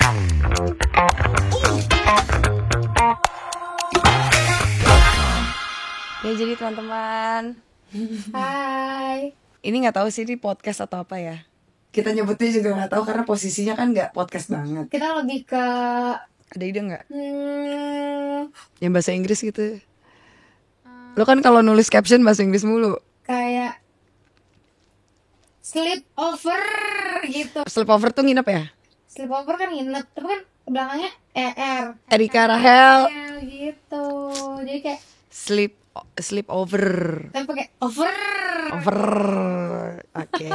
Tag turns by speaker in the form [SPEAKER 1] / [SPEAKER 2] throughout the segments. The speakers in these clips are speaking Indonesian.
[SPEAKER 1] Ya jadi teman-teman,
[SPEAKER 2] Hai.
[SPEAKER 1] ini nggak tahu sih ini podcast atau apa ya. Kita nyebutnya juga nggak tahu karena posisinya kan nggak podcast banget.
[SPEAKER 2] Kita lebih ke
[SPEAKER 1] Ada ide nggak? Yang bahasa Inggris gitu. Lo kan kalau nulis caption bahasa Inggris mulu.
[SPEAKER 2] kayak sleepover gitu.
[SPEAKER 1] Sleepover tuh nginep ya?
[SPEAKER 2] Sleepover kan nginep, tapi kan belakangnya ER.
[SPEAKER 1] Erika Rahel
[SPEAKER 2] Gitu. Jadi kayak
[SPEAKER 1] sleepover.
[SPEAKER 2] tapi pakai over.
[SPEAKER 1] Over. Oke.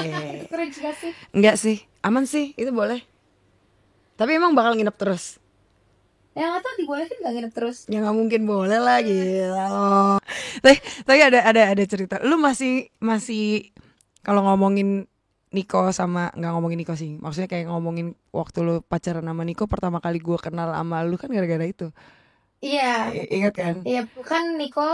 [SPEAKER 2] Keren juga sih.
[SPEAKER 1] Enggak sih, aman sih, itu boleh. Tapi emang bakal nginep terus?
[SPEAKER 2] Ya nggak tahu dibolehin nggak nginep terus.
[SPEAKER 1] Ya nggak mungkin boleh lah, gila lo. Tapi ada cerita. Lu masih kalau ngomongin Niko sama nggak ngomongin Niko sih. Maksudnya kayak ngomongin waktu lu pacaran sama Niko pertama kali gue kenal sama lu kan gara-gara itu.
[SPEAKER 2] Iya.
[SPEAKER 1] Ingat kan?
[SPEAKER 2] Iya bukan Niko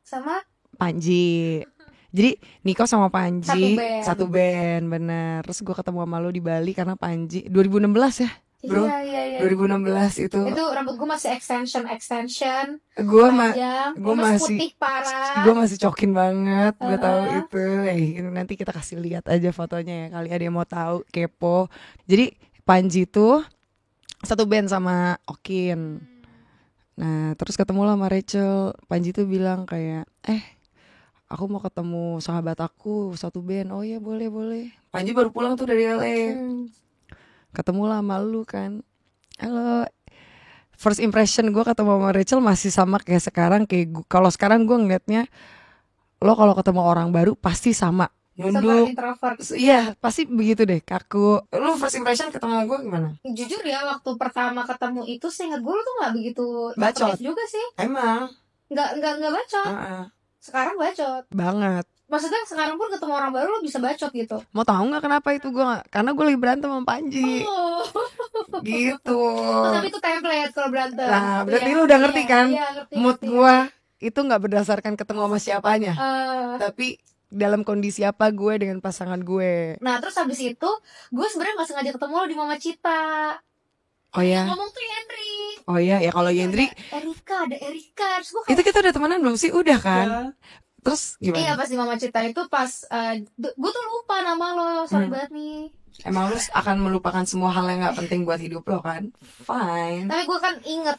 [SPEAKER 2] sama
[SPEAKER 1] Panji. Jadi Niko sama Panji
[SPEAKER 2] Satu band.
[SPEAKER 1] satu band, bener. Terus gue ketemu sama lu di Bali karena Panji 2016 ya, bro.
[SPEAKER 2] Iya.
[SPEAKER 1] 2016 itu.
[SPEAKER 2] Itu rambut gue masih extension.
[SPEAKER 1] Gue
[SPEAKER 2] panjang,
[SPEAKER 1] masih
[SPEAKER 2] putih parah.
[SPEAKER 1] gue masih cokin banget. Gue tahu itu. Nanti kita kasih lihat aja fotonya ya, kali ada yang mau tahu, kepo. Jadi Panji tuh satu band sama Okin. Nah terus ketemu lah sama Rachel. Panji tuh bilang kayak aku mau ketemu sahabat aku satu band. Oh ya boleh. Panji baru pulang tuh dari LA. Ketemu lah sama lu kan. Halo. First impression gue ketemu sama Rachel masih sama kayak sekarang. Kalau sekarang gue ngeliatnya lo kalau ketemu orang baru pasti sama. Nunduk.
[SPEAKER 2] Introvert.
[SPEAKER 1] Iya pasti begitu deh, kaku. Lu first impression ketemu gue gimana?
[SPEAKER 2] Jujur ya waktu pertama ketemu itu seingat gue tuh nggak begitu
[SPEAKER 1] Bacot
[SPEAKER 2] juga sih.
[SPEAKER 1] Emang
[SPEAKER 2] Nggak bacot. Sekarang bacot
[SPEAKER 1] banget.
[SPEAKER 2] Maksudnya sekarang pun ketemu orang baru lo bisa bacot gitu.
[SPEAKER 1] Mau tahu nggak kenapa itu gue nggak? Karena gue lagi berantem sama Panji. Gitu.
[SPEAKER 2] Tapi itu template kalau berantem.
[SPEAKER 1] Nah berarti lu udah ngerti kan?
[SPEAKER 2] Ngerti.
[SPEAKER 1] Mood gue itu nggak berdasarkan ketemu sama siapanya, tapi dalam kondisi apa gue dengan pasangan gue.
[SPEAKER 2] Nah terus habis itu gue sebenarnya nggak sengaja ketemu lo di Mama Cita.
[SPEAKER 1] Oh ya.
[SPEAKER 2] Ngomong tuh Henry.
[SPEAKER 1] Oh ya kalau Yendri.
[SPEAKER 2] Ada Erika. Terus gue kayak,
[SPEAKER 1] itu kita udah temenan belum sih? Udah kan?
[SPEAKER 2] Ya.
[SPEAKER 1] Terus gimana?
[SPEAKER 2] Iya pas di Mama Cita itu pas gue tuh lupa nama lo. Sorry banget nih.
[SPEAKER 1] Emang lu akan melupakan semua hal yang gak penting buat hidup lo kan? Fine.
[SPEAKER 2] Tapi gue kan ingat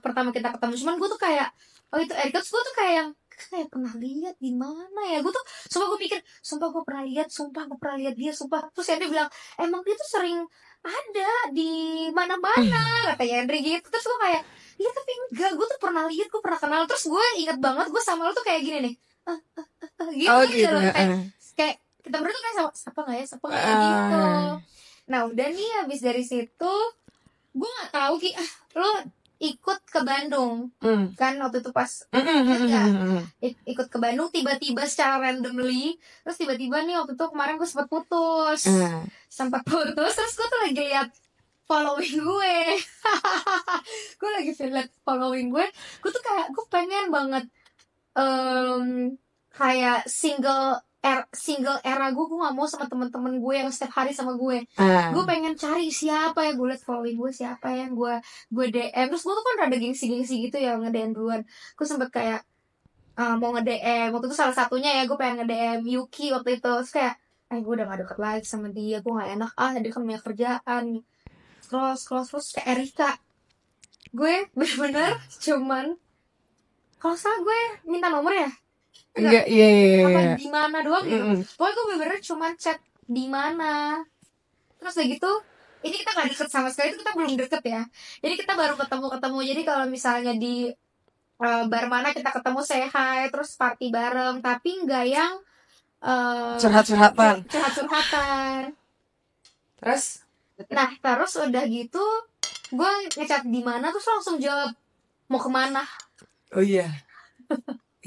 [SPEAKER 2] pertama kita ketemu. Cuman gue tuh kayak oh itu Erika. Terus gue tuh kayak pernah lihat di mana ya. Gue tuh sumpah gue pikir gue pernah lihat dia. Terus Henry bilang emang dia tuh sering ada di mana-mana katanya Henry gitu. Terus gue kayak iya tapi enggak, gue tuh pernah lihat, gue pernah kenal. Terus gue ingat banget gue sama lo tuh kayak gini nih gitu,
[SPEAKER 1] oh gitu
[SPEAKER 2] loh. Kayak kita berdua tuh kayak siapa nggak ya gitu. Nah udah nih habis dari situ gue nggak tahu lo ikut ke Bandung kan waktu itu pas ikut ke Bandung tiba-tiba secara randomly. Terus tiba-tiba nih waktu itu kemarin gue sempat putus terus gue tuh lagi lihat following gue gue lagi lihat following gue tuh kayak gue pengen banget kayak single era gue nggak mau sama temen-temen gue yang setiap hari sama gue. Gue pengen cari siapa ya, gue liat following gue siapa yang gue DM. Terus gue tuh kan rada gengsi gitu ya nge-DM duluan. Gue sempet kayak mau nge-DM waktu itu salah satunya ya, gue pengen nge-DM Yuki waktu itu. Terus kayak gue udah gak deket lagi sama dia, gue gak enak dia kan punya kerjaan. Scroll terus kayak Erika, gue bener-bener cuman kalau salah gue minta nomor ya
[SPEAKER 1] enggak iya.
[SPEAKER 2] Apa di mana doang gitu. Pokoknya gue bener-bener cuman chat di mana. Terus udah gitu ini kita gak deket sama sekali, itu kita belum deket ya. Jadi kita baru ketemu. Jadi kalau misalnya di bar mana kita ketemu say hi, terus party bareng, tapi nggak yang
[SPEAKER 1] curhat-curhatan. Terus
[SPEAKER 2] udah gitu gue ngechat di mana terus langsung jawab mau kemana.
[SPEAKER 1] Oh iya.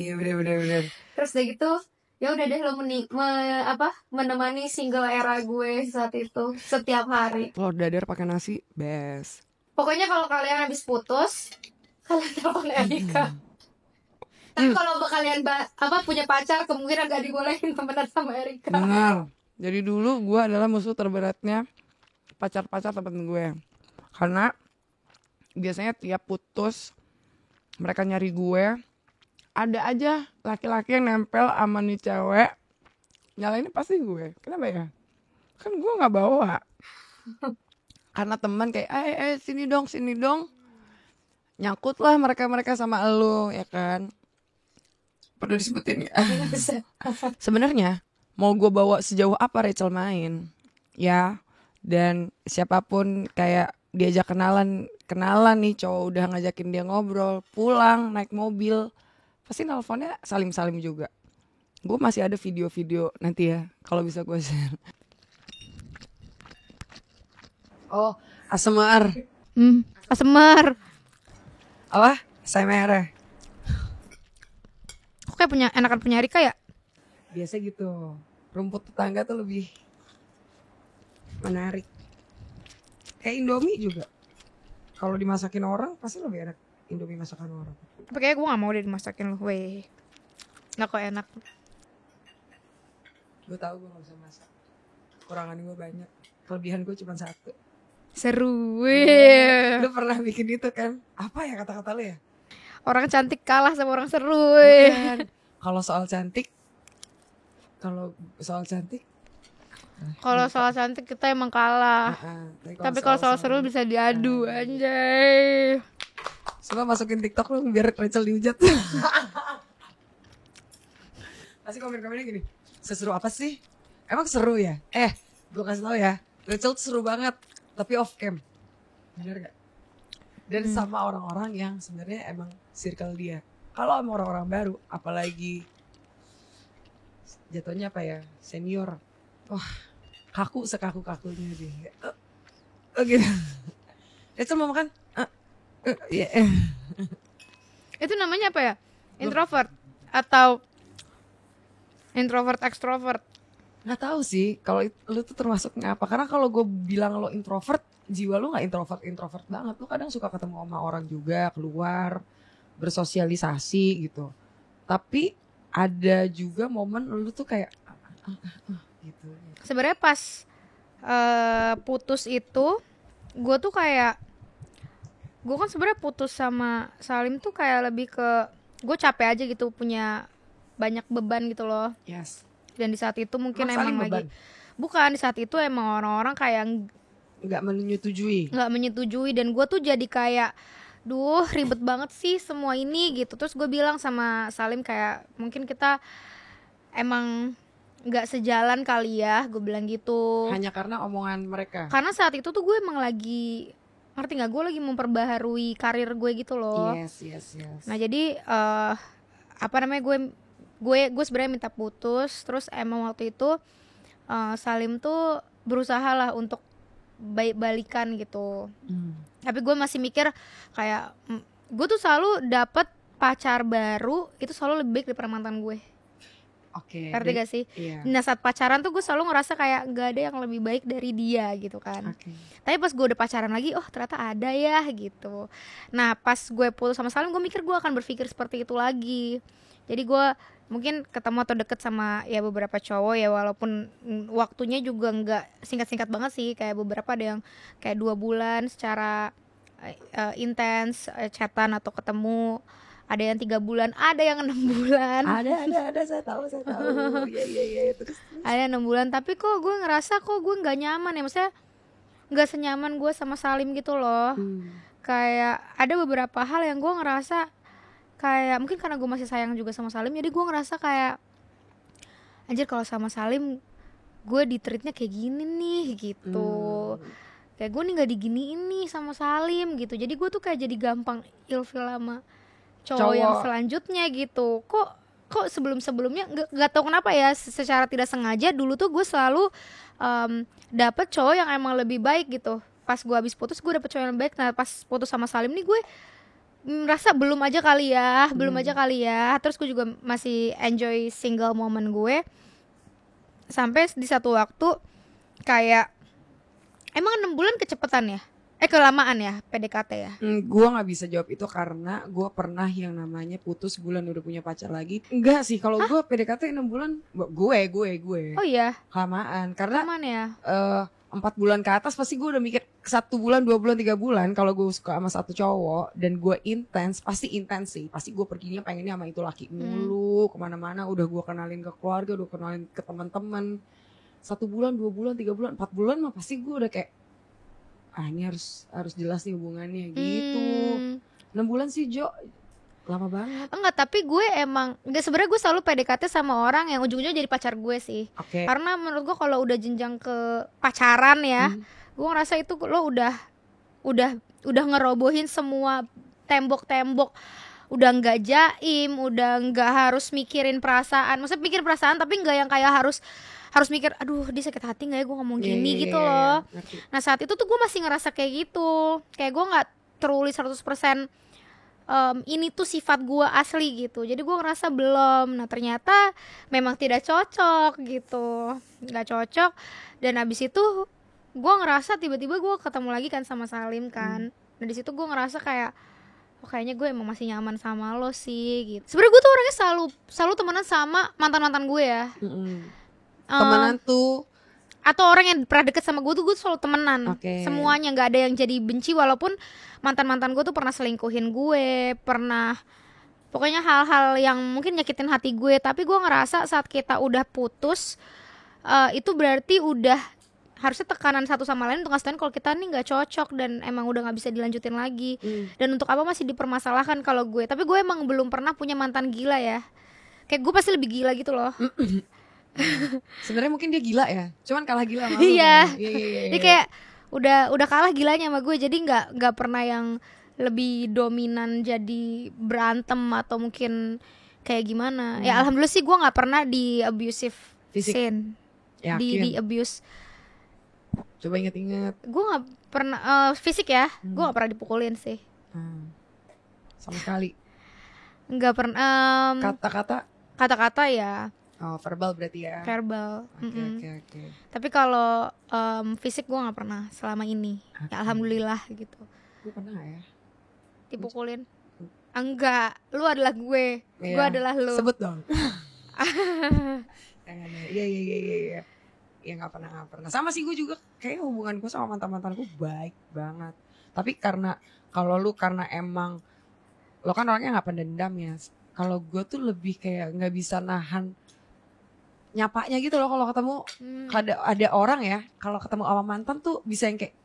[SPEAKER 1] Iya benar.
[SPEAKER 2] Terus udah gitu ya udah deh lo menemani single era gue saat itu setiap hari.
[SPEAKER 1] Telur dadar pakai nasi best.
[SPEAKER 2] Pokoknya kalau kalian habis putus kalian telepon Erika. Tapi kalau kalian punya pacar kemungkinan gak dibolehin temenan sama Erika.
[SPEAKER 1] Benar. Jadi dulu gue adalah musuh terberatnya pacar temen gue. Karena biasanya tiap putus mereka nyari gue, ada aja laki-laki yang nempel sama nih cewek, nyalainnya pasti gue. Kenapa ya? Kan gue nggak bawa. Karena teman kayak sini dong, nyangkut lah mereka sama elu, ya kan? Perlu disebutin ya. Sebenarnya mau gue bawa sejauh apa Rachel main, ya, dan siapapun kayak diajak kenalan nih cowok udah ngajakin dia ngobrol, pulang naik mobil, pasti nelponnya salim juga. Gue masih ada video-video nanti ya kalau bisa gue share. Oh, ASMR.
[SPEAKER 3] ASMR.
[SPEAKER 1] Apa? ASMR.
[SPEAKER 3] Kok kayak enakan punya Rika ya?
[SPEAKER 1] Biasa gitu. Rumput tetangga tuh lebih menarik. Kayak Indomie juga. Kalau dimasakin orang pasti lebih enak Indomie masakan orang.
[SPEAKER 3] Tapi kayaknya gue gak mau deh dimasakin loh. Weh, gak kok enak.
[SPEAKER 1] Gue tahu gue gak bisa masak. Kurangan gue banyak. Kelebihan gue cuma satu.
[SPEAKER 3] Seru weh.
[SPEAKER 1] Lu pernah bikin itu kan? Apa ya kata-kata lu ya?
[SPEAKER 3] Orang cantik kalah sama orang seru weh.
[SPEAKER 1] Kalau soal cantik
[SPEAKER 3] kita emang kalah. Tapi kalau soal seru bisa diadu anjay.
[SPEAKER 1] Coba masukin TikTok lu biar Rachel dihujat. Pasti komen-komennya gini, seseru apa sih? Emang seru ya? Gue kasih tau ya, Rachel tuh seru banget, tapi off cam. Bener gak? Dan sama orang-orang yang sebenarnya emang circle dia. Kalau sama orang-orang baru, apalagi jatuhnya apa ya, senior, wah kaku sekaku-kakunya dia. Gitu. Rachel mau makan?
[SPEAKER 3] Itu namanya apa ya? Introvert atau introvert extrovert?
[SPEAKER 1] Nggak tahu sih kalau lu tuh termasuknya apa. Karena kalau gue bilang lo introvert, jiwa lu nggak introvert banget. Lu kadang suka ketemu sama orang juga, keluar, bersosialisasi gitu. Tapi ada juga momen lu tuh kayak gitu.
[SPEAKER 3] Sebenarnya pas putus itu, gue tuh kayak, gue kan sebenarnya putus sama Salim tuh kayak lebih ke gue capek aja gitu, punya banyak beban gitu loh.
[SPEAKER 1] Yes.
[SPEAKER 3] Dan di saat itu mungkin
[SPEAKER 1] emang
[SPEAKER 3] emang lagi bukan, di saat itu emang orang-orang kayak
[SPEAKER 1] nggak menyetujui
[SPEAKER 3] dan gue tuh jadi kayak duh ribet banget sih semua ini gitu. Terus gue bilang sama Salim kayak mungkin kita emang nggak sejalan kali ya, gue bilang gitu.
[SPEAKER 1] Hanya karena omongan mereka.
[SPEAKER 3] Karena saat itu tuh gue emang lagi, ngerti nggak, gue lagi memperbaharui karir gue gitu loh.
[SPEAKER 1] Yes.
[SPEAKER 3] Nah jadi gue sebenarnya minta putus. Terus emang waktu itu Salim tuh berusaha lah untuk balikan gitu. Tapi gue masih mikir kayak gue tuh selalu dapet pacar baru itu selalu lebih baik daripada mantan gue.
[SPEAKER 1] Oke.
[SPEAKER 3] Ngerti gak sih?
[SPEAKER 1] Iya.
[SPEAKER 3] Nah saat pacaran tuh gue selalu ngerasa kayak gak ada yang lebih baik dari dia gitu kan. Tapi pas gue udah pacaran lagi, oh ternyata ada ya gitu. Nah pas gue putus sama Salim, gue mikir gue akan berpikir seperti itu lagi. Jadi gue mungkin ketemu atau deket sama ya beberapa cowok ya, walaupun waktunya juga nggak singkat-singkat banget sih. Kayak beberapa ada yang kayak 2 bulan secara intens chatan atau ketemu. Ada yang 3 bulan, ada yang 6 bulan.
[SPEAKER 1] Ada, saya tahu. Iya. Terus.
[SPEAKER 3] Ada 6 bulan, tapi kok gue ngerasa kok gue nggak nyaman ya, maksudnya nggak senyaman gue sama Salim gitu loh. Kayak ada beberapa hal yang gue ngerasa kayak mungkin karena gue masih sayang juga sama Salim, jadi gue ngerasa kayak anjir kalau sama Salim gue di-treatnya kayak gini nih gitu. Kayak gue nih nggak diginiin nih sama Salim gitu. Jadi gue tuh kayak jadi gampang ilfil sama cowok yang selanjutnya gitu. Kok sebelumnya nggak tahu kenapa ya, secara tidak sengaja dulu tuh gue selalu dapet cowok yang emang lebih baik gitu. Pas gue habis putus gue dapet cowok yang baik. Nah pas putus sama Salim nih gue merasa belum aja kali ya. Terus gue juga masih enjoy single moment gue. Sampai di satu waktu kayak emang 6 bulan kecepetan ya? Kelamaan ya PDKT ya?
[SPEAKER 1] Gue gak bisa jawab itu karena gue pernah yang namanya putus bulan udah punya pacar lagi. Enggak sih, kalau gue PDKT 6 bulan gue.
[SPEAKER 3] Oh iya?
[SPEAKER 1] Kelamaan. Karena
[SPEAKER 3] kelamaan ya?
[SPEAKER 1] 4 bulan ke atas pasti gue udah mikir 1 bulan, 2 bulan, 3 bulan kalau gue suka sama satu cowok dan gue intens sih. Pasti gue perginya pengennya sama itu laki mulu, kemana-mana. Udah gue kenalin ke keluarga, udah kenalin ke teman-teman. 1 bulan, 2 bulan, 3 bulan, 4 bulan mah pasti gue udah kayak ini harus jelas nih hubungannya gitu. 6 bulan sih Jo, lama banget.
[SPEAKER 3] Enggak, tapi gue emang sebenarnya gue selalu PDKT sama orang yang ujung-ujungnya jadi pacar gue sih. Karena menurut gue kalau udah jenjang ke pacaran ya, gue ngerasa itu lo udah ngerobohin semua tembok-tembok. Udah nggak jaim, udah nggak harus mikirin perasaan. Maksudnya pikirin perasaan tapi nggak yang kayak harus mikir, aduh dia sakit hati nggak ya gue ngomong gini gitu loh. Nah saat itu tuh gue masih ngerasa kayak gitu, kayak gue nggak truly 100% ini tuh sifat gue asli gitu. Jadi gue ngerasa belum. Nah ternyata memang tidak cocok gitu, nggak cocok. Dan abis itu gue ngerasa tiba-tiba gue ketemu lagi kan sama Salim kan. Nah di situ gue ngerasa kayak kayaknya gue emang masih nyaman sama lo sih gitu. Sebenarnya gue tuh orangnya selalu temenan sama mantan gue ya.
[SPEAKER 1] Temenan tuh
[SPEAKER 3] atau orang yang pernah deket sama gue selalu temenan. Semuanya, nggak ada yang jadi benci. Walaupun mantan gue tuh pernah selingkuhin gue, pernah pokoknya hal-hal yang mungkin nyakitin hati gue. Tapi gue ngerasa saat kita udah putus, itu berarti udah harusnya tekanan satu sama lain untuk ngasih tau kalau kita nih nggak cocok dan emang udah nggak bisa dilanjutin lagi. Dan untuk apa masih dipermasalahkan kalau gue. Tapi gue emang belum pernah punya mantan gila ya. Kayak gue pasti lebih gila gitu loh.
[SPEAKER 1] Sebenarnya mungkin dia gila ya, cuman kalah gila sama lu.
[SPEAKER 3] Iya. Dia kayak udah kalah gilanya sama gue. Jadi nggak pernah yang lebih dominan jadi berantem atau mungkin kayak gimana. Ya alhamdulillah sih gue nggak pernah di abusive scene. Di abuse.
[SPEAKER 1] Coba inget-inget.
[SPEAKER 3] Gue nggak pernah fisik ya. Gue nggak pernah dipukulin sih.
[SPEAKER 1] Sama sekali.
[SPEAKER 3] Nggak pernah. Kata-kata ya.
[SPEAKER 1] Oh, verbal berarti ya.
[SPEAKER 3] Verbal.
[SPEAKER 1] Oke.
[SPEAKER 3] Tapi kalau fisik gue nggak pernah selama ini. Ya alhamdulillah gitu.
[SPEAKER 1] Gue pernah gak ya?
[SPEAKER 3] Dipukulin? Enggak. Lu adalah gue.
[SPEAKER 1] Iya.
[SPEAKER 3] Gue adalah lu.
[SPEAKER 1] Sebut dong. Iya. Ya nggak pernah. Sama sih gue juga. Kayaknya hubungan gue sama mantan-mantanku baik banget. Tapi karena emang lo kan orangnya nggak pendendam ya. Kalau gue tuh lebih kayak nggak bisa nahan nyapanya gitu loh kalau ketemu. Ada orang ya kalau ketemu sama mantan tuh bisa yang kayak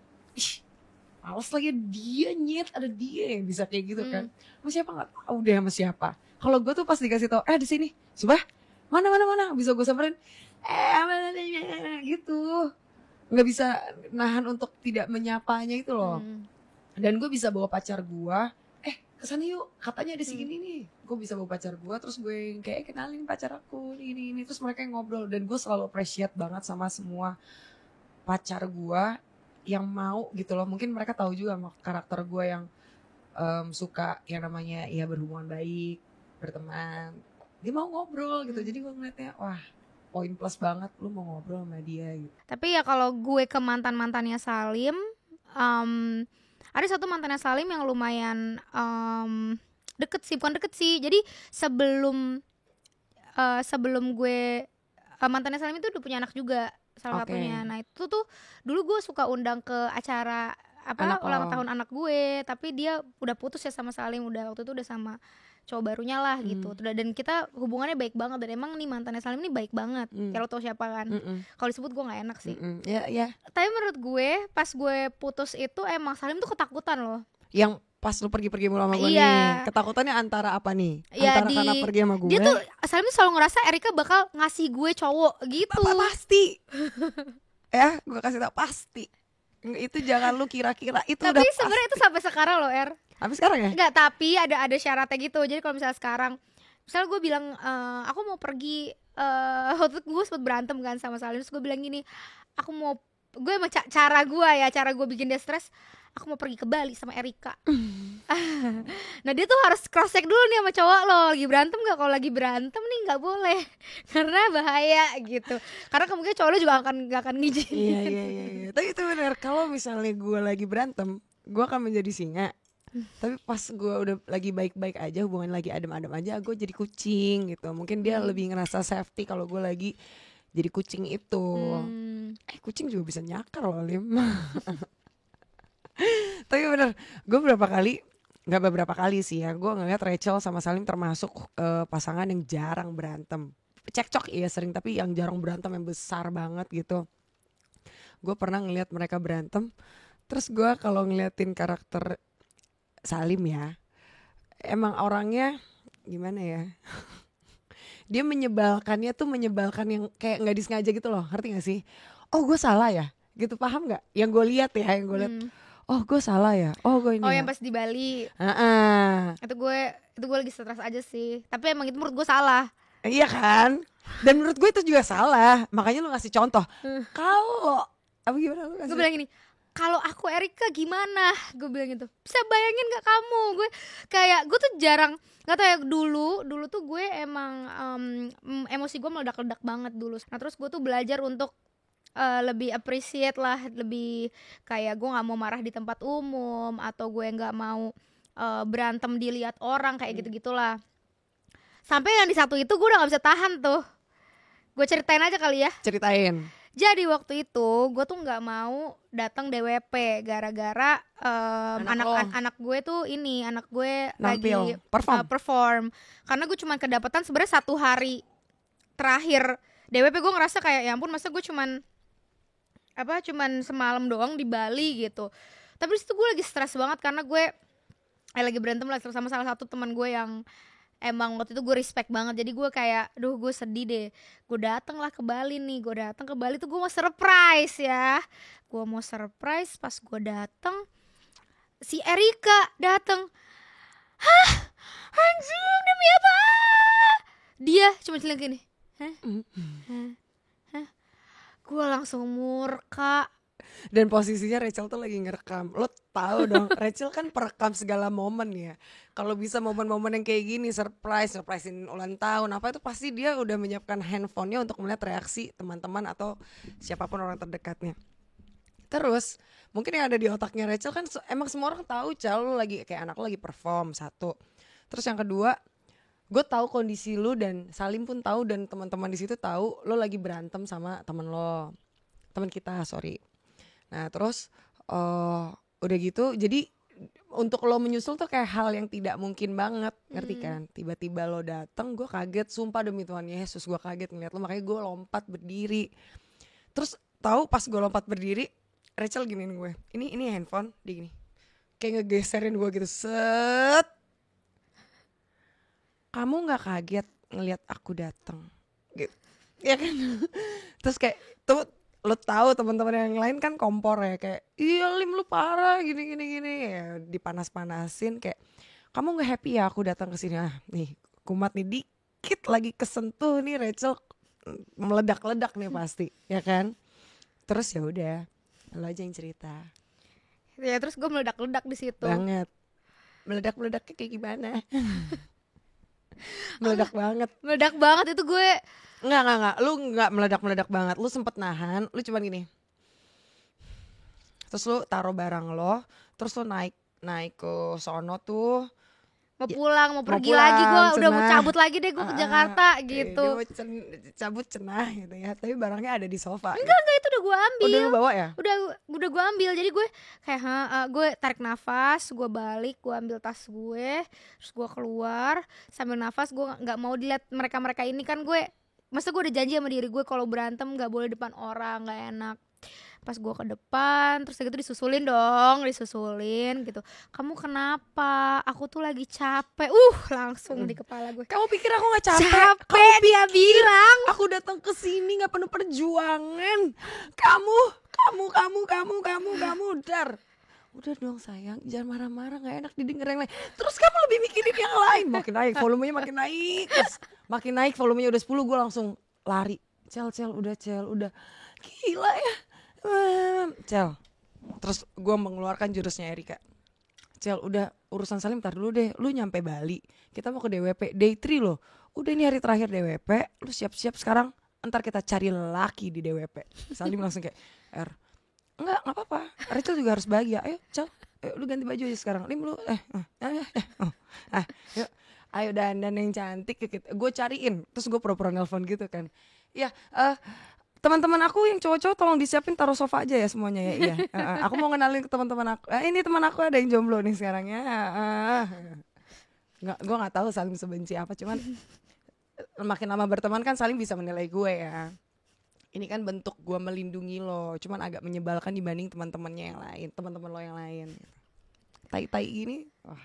[SPEAKER 1] males lagi dia nyet, ada dia yang bisa kayak gitu kan. Sama siapa nggak tahu deh sama siapa. Kalau gue tuh pas dikasih tau di sini Subah mana bisa gue samperin gitu, nggak bisa nahan untuk tidak menyapanya itu loh. Dan gue bisa bawa pacar gue kesana yuk, katanya ada segini nih. Gue bisa bawa pacar gue, terus gue kayak kenalin pacar aku ini terus mereka ngobrol. Dan gue selalu appreciate banget sama semua pacar gue yang mau gitu loh. Mungkin mereka tahu juga sama karakter gue yang suka yang namanya ya berhubungan baik, berteman. Dia mau ngobrol gitu. Jadi gue ngeliatnya wah, poin plus banget lu mau ngobrol sama dia gitu.
[SPEAKER 3] Tapi ya kalau gue ke mantannya Salim, ada satu mantannya Salim yang lumayan bukan deket sih. Jadi sebelum gue mantannya Salim itu udah punya anak juga salah satunya. Nah itu tuh dulu gue suka undang ke acara ulang tahun anak gue, tapi dia udah putus ya sama Salim, waktu itu udah sama cowok barunya lah gitu. Dan kita hubungannya baik banget, dan emang nih mantannya Salim ini baik banget. Kalau tau siapa kan. Kalau disebut gue nggak enak sih.
[SPEAKER 1] Ya.
[SPEAKER 3] Tapi menurut gue pas gue putus itu emang Salim tuh ketakutan loh.
[SPEAKER 1] Yang pas lu pergi mulu sama gue nih, ketakutannya antara apa nih?
[SPEAKER 3] Ya,
[SPEAKER 1] antara karena pergi sama gue.
[SPEAKER 3] Dia tuh Salim tuh selalu ngerasa Erika bakal ngasih gue cowok gitu.
[SPEAKER 1] Pasti. Ya, gue kasih tau pasti. Itu jangan lu kira-kira itu.
[SPEAKER 3] Tapi sebenarnya itu sampai sekarang loh
[SPEAKER 1] Sampai sekarang ya?
[SPEAKER 3] Enggak, tapi ada syaratnya gitu. Jadi kalau misalnya sekarang, misalnya gue bilang aku mau pergi, waktu itu gue sempet berantem kan sama Salim. Terus gue bilang gini, gue emang cara gue bikin dia stres, aku mau pergi ke Bali sama Erika. Nah dia tuh harus cross check dulu nih sama cowok lo, lagi berantem gak? Kalau lagi berantem nih gak boleh, karena bahaya gitu. Karena kemungkinan cowok lo juga gak akan ngizinin.
[SPEAKER 1] Iya. Tapi itu benar, kalau misalnya gue lagi berantem, gue akan menjadi singa. Tapi pas gue udah lagi baik-baik aja, hubungan lagi adem-adem aja, gue jadi kucing gitu. Mungkin dia lebih ngerasa safety kalau gue lagi jadi kucing itu. Kucing juga bisa nyakar loh Lim. Tapi bener, gue nggak beberapa kali sih ya, gue ngeliat Rachel sama Salim termasuk pasangan yang jarang berantem. Cekcok iya sering, tapi yang jarang berantem yang besar banget gitu. Gue pernah ngeliat mereka berantem, terus gue kalau ngeliatin karakter Salim ya, emang orangnya gimana ya, dia menyebalkan yang kayak nggak disengaja gitu loh, ngerti gak sih? Oh gue salah ya gitu, paham nggak? Yang gue lihat oh gue salah ya, oh gue ini
[SPEAKER 3] yang
[SPEAKER 1] ya.
[SPEAKER 3] pas di Bali
[SPEAKER 1] Itu
[SPEAKER 3] gue lagi stres aja sih, tapi emang itu menurut gue salah.
[SPEAKER 1] Iya kan, dan menurut gue itu juga salah, makanya lu ngasih contoh. Kalau apa gimana lu ngasih?
[SPEAKER 3] Gue bilang gini, kalau aku Erika gimana, gue bilang gitu. Bisa bayangin gak kamu? Gue kayak, gue tuh jarang, gak tau ya, dulu tuh gue emang emosi gue meledak-ledak banget dulu. Nah terus gue tuh belajar untuk lebih appreciate lah, lebih kayak gue gak mau marah di tempat umum, atau gue gak mau berantem dilihat orang, kayak gitu-gitulah. Sampai yang di satu itu gue udah gak bisa tahan tuh. Gue ceritain aja kali ya.
[SPEAKER 1] Ceritain.
[SPEAKER 3] Jadi waktu itu gue tuh nggak mau datang DWP gara-gara anak gue tuh anak gue lagi perform. Karena gue cuma kedapatan sebenarnya 1 hari terakhir DWP. Gue ngerasa kayak ya ampun, masa gue cuman semalam doang di Bali gitu. Tapi di situ gue lagi stres banget karena gue lagi berantem lah sama salah satu teman gue yang emang waktu itu gue respect banget. Jadi gue kayak, duh gue sedih deh. Gue datang lah ke Bali nih. Gue datang ke Bali tuh gue mau surprise ya. Gue mau surprise, pas gue datang si Erika datang. Hah? Anjing, demi apa? Dia cuma bilang gini. Hah? Gue langsung murka.
[SPEAKER 1] Dan posisinya Rachel tuh lagi ngerekam. Lo tahu dong, Rachel kan perekam segala momen ya. Kalau bisa momen-momen yang kayak gini, surprisein ulang tahun apa itu, pasti dia udah menyiapkan handphonenya untuk melihat reaksi teman-teman atau siapapun orang terdekatnya. Terus mungkin yang ada di otaknya Rachel kan emang semua orang tahu lo lagi kayak anak lo lagi perform, satu. Terus yang kedua, gue tahu kondisi lo dan Salim pun tahu dan teman-teman di situ tahu lo lagi berantem sama teman kita. Nah terus udah gitu, jadi untuk lo menyusul tuh kayak hal yang tidak mungkin banget, ngerti kan? Tiba-tiba lo dateng, gue kaget, sumpah demi Tuhan Yesus gue kaget ngeliat lo, makanya gue lompat berdiri. Terus tahu pas gue lompat berdiri, Rachel giniin gue, ini handphone, dia gini, kayak ngegeserin gue gitu, set. Kamu nggak kaget ngeliat aku dateng, gitu, ya kan? Terus kayak tuh. Lo tahu teman-teman yang lain kan kompor ya, kayak iya Lim lu parah gini ya, dipanas-panasin kayak kamu nggak happy ya aku datang ke sini. Nih kumat nih dikit lagi kesentuh nih, Rachel meledak-ledak nih pasti ya kan. Terus ya udah lo aja yang cerita
[SPEAKER 3] ya. Terus gue meledak-ledak di situ
[SPEAKER 1] banget. Meledak-meledaknya kayak gimana? Meledak banget itu gue. Enggak, lu enggak meledak banget. Lu sempet nahan, lu cuman gini. Terus lu taruh barang lo, terus lu naik ke sono tuh.
[SPEAKER 3] Mau pulang, mau pergi lagi, gue udah mau cabut lagi deh gue ke Jakarta gitu.
[SPEAKER 1] Dia mau cabut cenah gitu ya, tapi barangnya ada di sofa.
[SPEAKER 3] Enggak, itu udah gue ambil.
[SPEAKER 1] Udah lu bawa ya?
[SPEAKER 3] Udah gue ambil, jadi gue kayak gue tarik nafas, gue balik, gue ambil tas gue, terus gue keluar sambil nafas. Gue nggak mau dilihat mereka ini kan, masa gue udah janji sama diri gue kalau berantem nggak boleh depan orang, nggak enak. Pas gue ke depan, terus gitu disusulin gitu. Kamu kenapa? Aku tuh lagi capek. Langsung di kepala gue.
[SPEAKER 1] Kamu pikir aku nggak capek?
[SPEAKER 3] Capek dia bilang.
[SPEAKER 1] Aku datang ke sini nggak penuh perjuangan. Kamu, Dar. Udah dong sayang, jangan marah-marah, nggak enak didengar yang lain. Terus kamu lebih mikirin yang lain. Makin naik volumenya, makin naik volumenya udah 10, gue langsung lari. Cel, udah gila ya. Cel, terus gue mengeluarkan jurusnya Erika. Cel, udah urusan Salim tar dulu deh. Lu nyampe Bali, kita mau ke DWP day 3 loh. Udah ini hari terakhir DWP, lu siap-siap sekarang. Ntar kita cari laki di DWP. Salim langsung kayak enggak apa-apa, Rachel juga harus bahagia. Ayo Cel, lu ganti baju aja sekarang. Lim lu yuk, ayo dandan yang cantik. Gue cariin, terus gue pura-pura nelfon gitu kan. Ya teman-teman aku yang cowok-cowok tolong disiapin taruh sofa aja ya semuanya ya. Iya. Aku mau kenalin ke teman-teman aku. Ini teman aku ada yang jomblo nih sekarang ya. Gue nggak tahu saling sebenci apa, cuman makin lama berteman kan saling bisa menilai gue ya. Ini kan bentuk gue melindungi lo, cuman agak menyebalkan dibanding teman-temannya yang lain, teman-teman lo yang lain. Tai-tai gini, wah.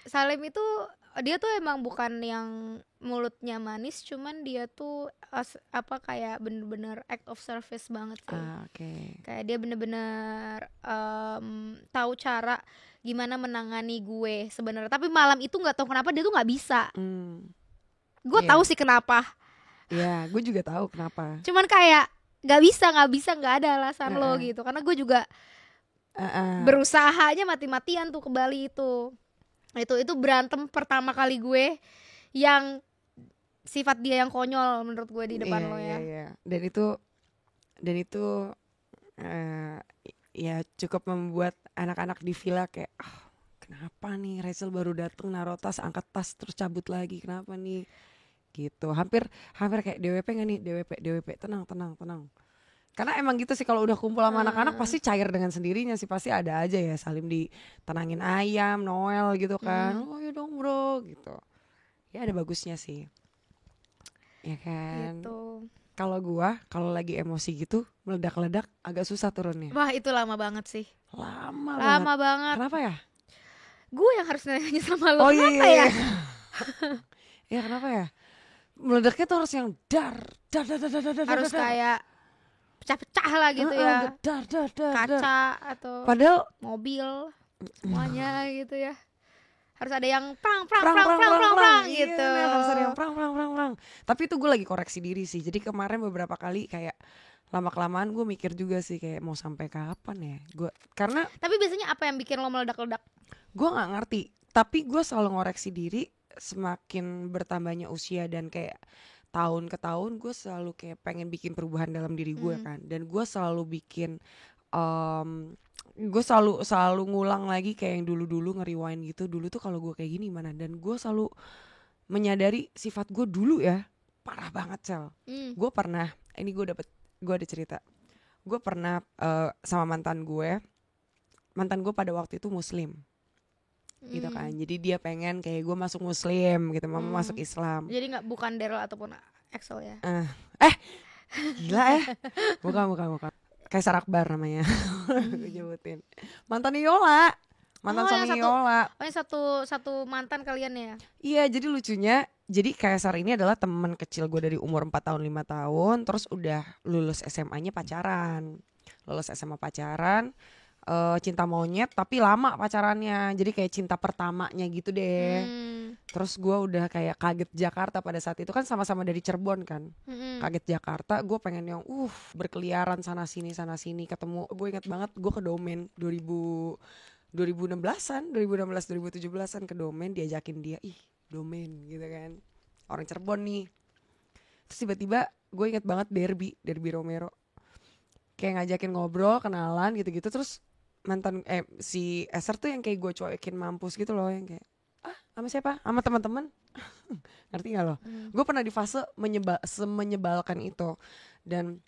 [SPEAKER 3] Salim itu dia tuh emang bukan yang mulutnya manis, cuman dia tuh kayak bener-bener act of service banget sih.
[SPEAKER 1] Okay.
[SPEAKER 3] Kayak dia bener-bener tahu cara gimana menangani gue sebenarnya. Tapi malam itu nggak tahu kenapa dia tuh nggak bisa. Gue tahu sih kenapa.
[SPEAKER 1] Iya, gue juga tahu kenapa.
[SPEAKER 3] Cuman kayak nggak ada alasan lo gitu. Karena gue juga berusahanya mati-matian tuh ke Bali itu. Itu berantem pertama kali gue yang sifat dia yang konyol menurut gue di depan lo ya.
[SPEAKER 1] Iya. Dan itu ya cukup membuat anak-anak di villa kayak kenapa nih Rachel baru dateng naruh tas, angkat tas terus cabut lagi, kenapa nih gitu. Hampir kayak DWP nggak nih, DWP tenang. Karena emang gitu sih, kalau udah kumpul sama anak-anak pasti cair dengan sendirinya sih, pasti ada aja ya saling ditenangin ayam, Noel gitu kan. Oh ya dong bro gitu. Ya ada bagusnya sih. Ya kan.
[SPEAKER 3] Gitu.
[SPEAKER 1] Kalau lagi emosi gitu meledak-ledak agak susah turunnya.
[SPEAKER 3] Wah itu lama banget sih.
[SPEAKER 1] Lama banget. Kenapa ya?
[SPEAKER 3] Gue yang harus nanya sama lo.
[SPEAKER 1] Kenapa ya? Ya kenapa ya? Meledaknya tuh harus yang dar.
[SPEAKER 3] Harus kayak pecah-pecah lah gitu ya. Kaca atau
[SPEAKER 1] padahal
[SPEAKER 3] mobil semuanya gitu ya. Harus ada yang prang gitu.
[SPEAKER 1] Iya, harus ada yang prang. Tapi itu gue lagi koreksi diri sih. Jadi kemarin beberapa kali kayak lama-kelamaan gue mikir juga sih kayak mau sampai kapan ya.
[SPEAKER 3] Tapi biasanya apa yang bikin lo meledak-ledak?
[SPEAKER 1] Gue nggak ngerti. Tapi gue selalu ngoreksi diri semakin bertambahnya usia dan kayak tahun ke tahun gue selalu kayak pengen bikin perubahan dalam diri gue kan. Dan gue selalu bikin gue selalu ngulang lagi kayak yang dulu nge-rewind gitu. Dulu tuh kalau gue kayak gini mana, dan gue selalu menyadari sifat gue dulu ya parah banget Cel. Gue pernah, ini gue ada cerita. Gue pernah sama mantan gue pada waktu itu muslim gitu kan. Jadi dia pengen kayak gue masuk muslim gitu, mau masuk Islam.
[SPEAKER 3] Jadi bukan Daryl ataupun Axel ya.
[SPEAKER 1] Gila ya. Bukan. Kaisar Akbar namanya. Gue nyebutin. Mantan Yola. Suami Yola.
[SPEAKER 3] Oh, yang satu mantan kalian ya?
[SPEAKER 1] Iya, jadi lucunya, jadi Kaisar ini adalah teman kecil gue dari umur 4 tahun 5 tahun, terus udah lulus SMA-nya pacaran. Cinta monyet tapi lama pacarannya, jadi kayak cinta pertamanya gitu deh. Terus gue udah kayak kaget Jakarta pada saat itu kan, sama-sama dari Cirebon kan. Kaget Jakarta, gue pengen yang berkeliaran sana sini ketemu. Gue inget banget gue ke Domain 2016-an 2017-an ke Domain, diajakin dia, Domain gitu kan, orang Cirebon nih. Terus tiba-tiba gue inget banget Derby Romero kayak ngajakin ngobrol, kenalan gitu-gitu. Terus mantan si Eser tuh yang kayak gue cuekin mampus gitu loh, yang kayak sama siapa? Sama teman-teman. Ngerti gak lo? Gue pernah di fase menyebalkan itu. Dan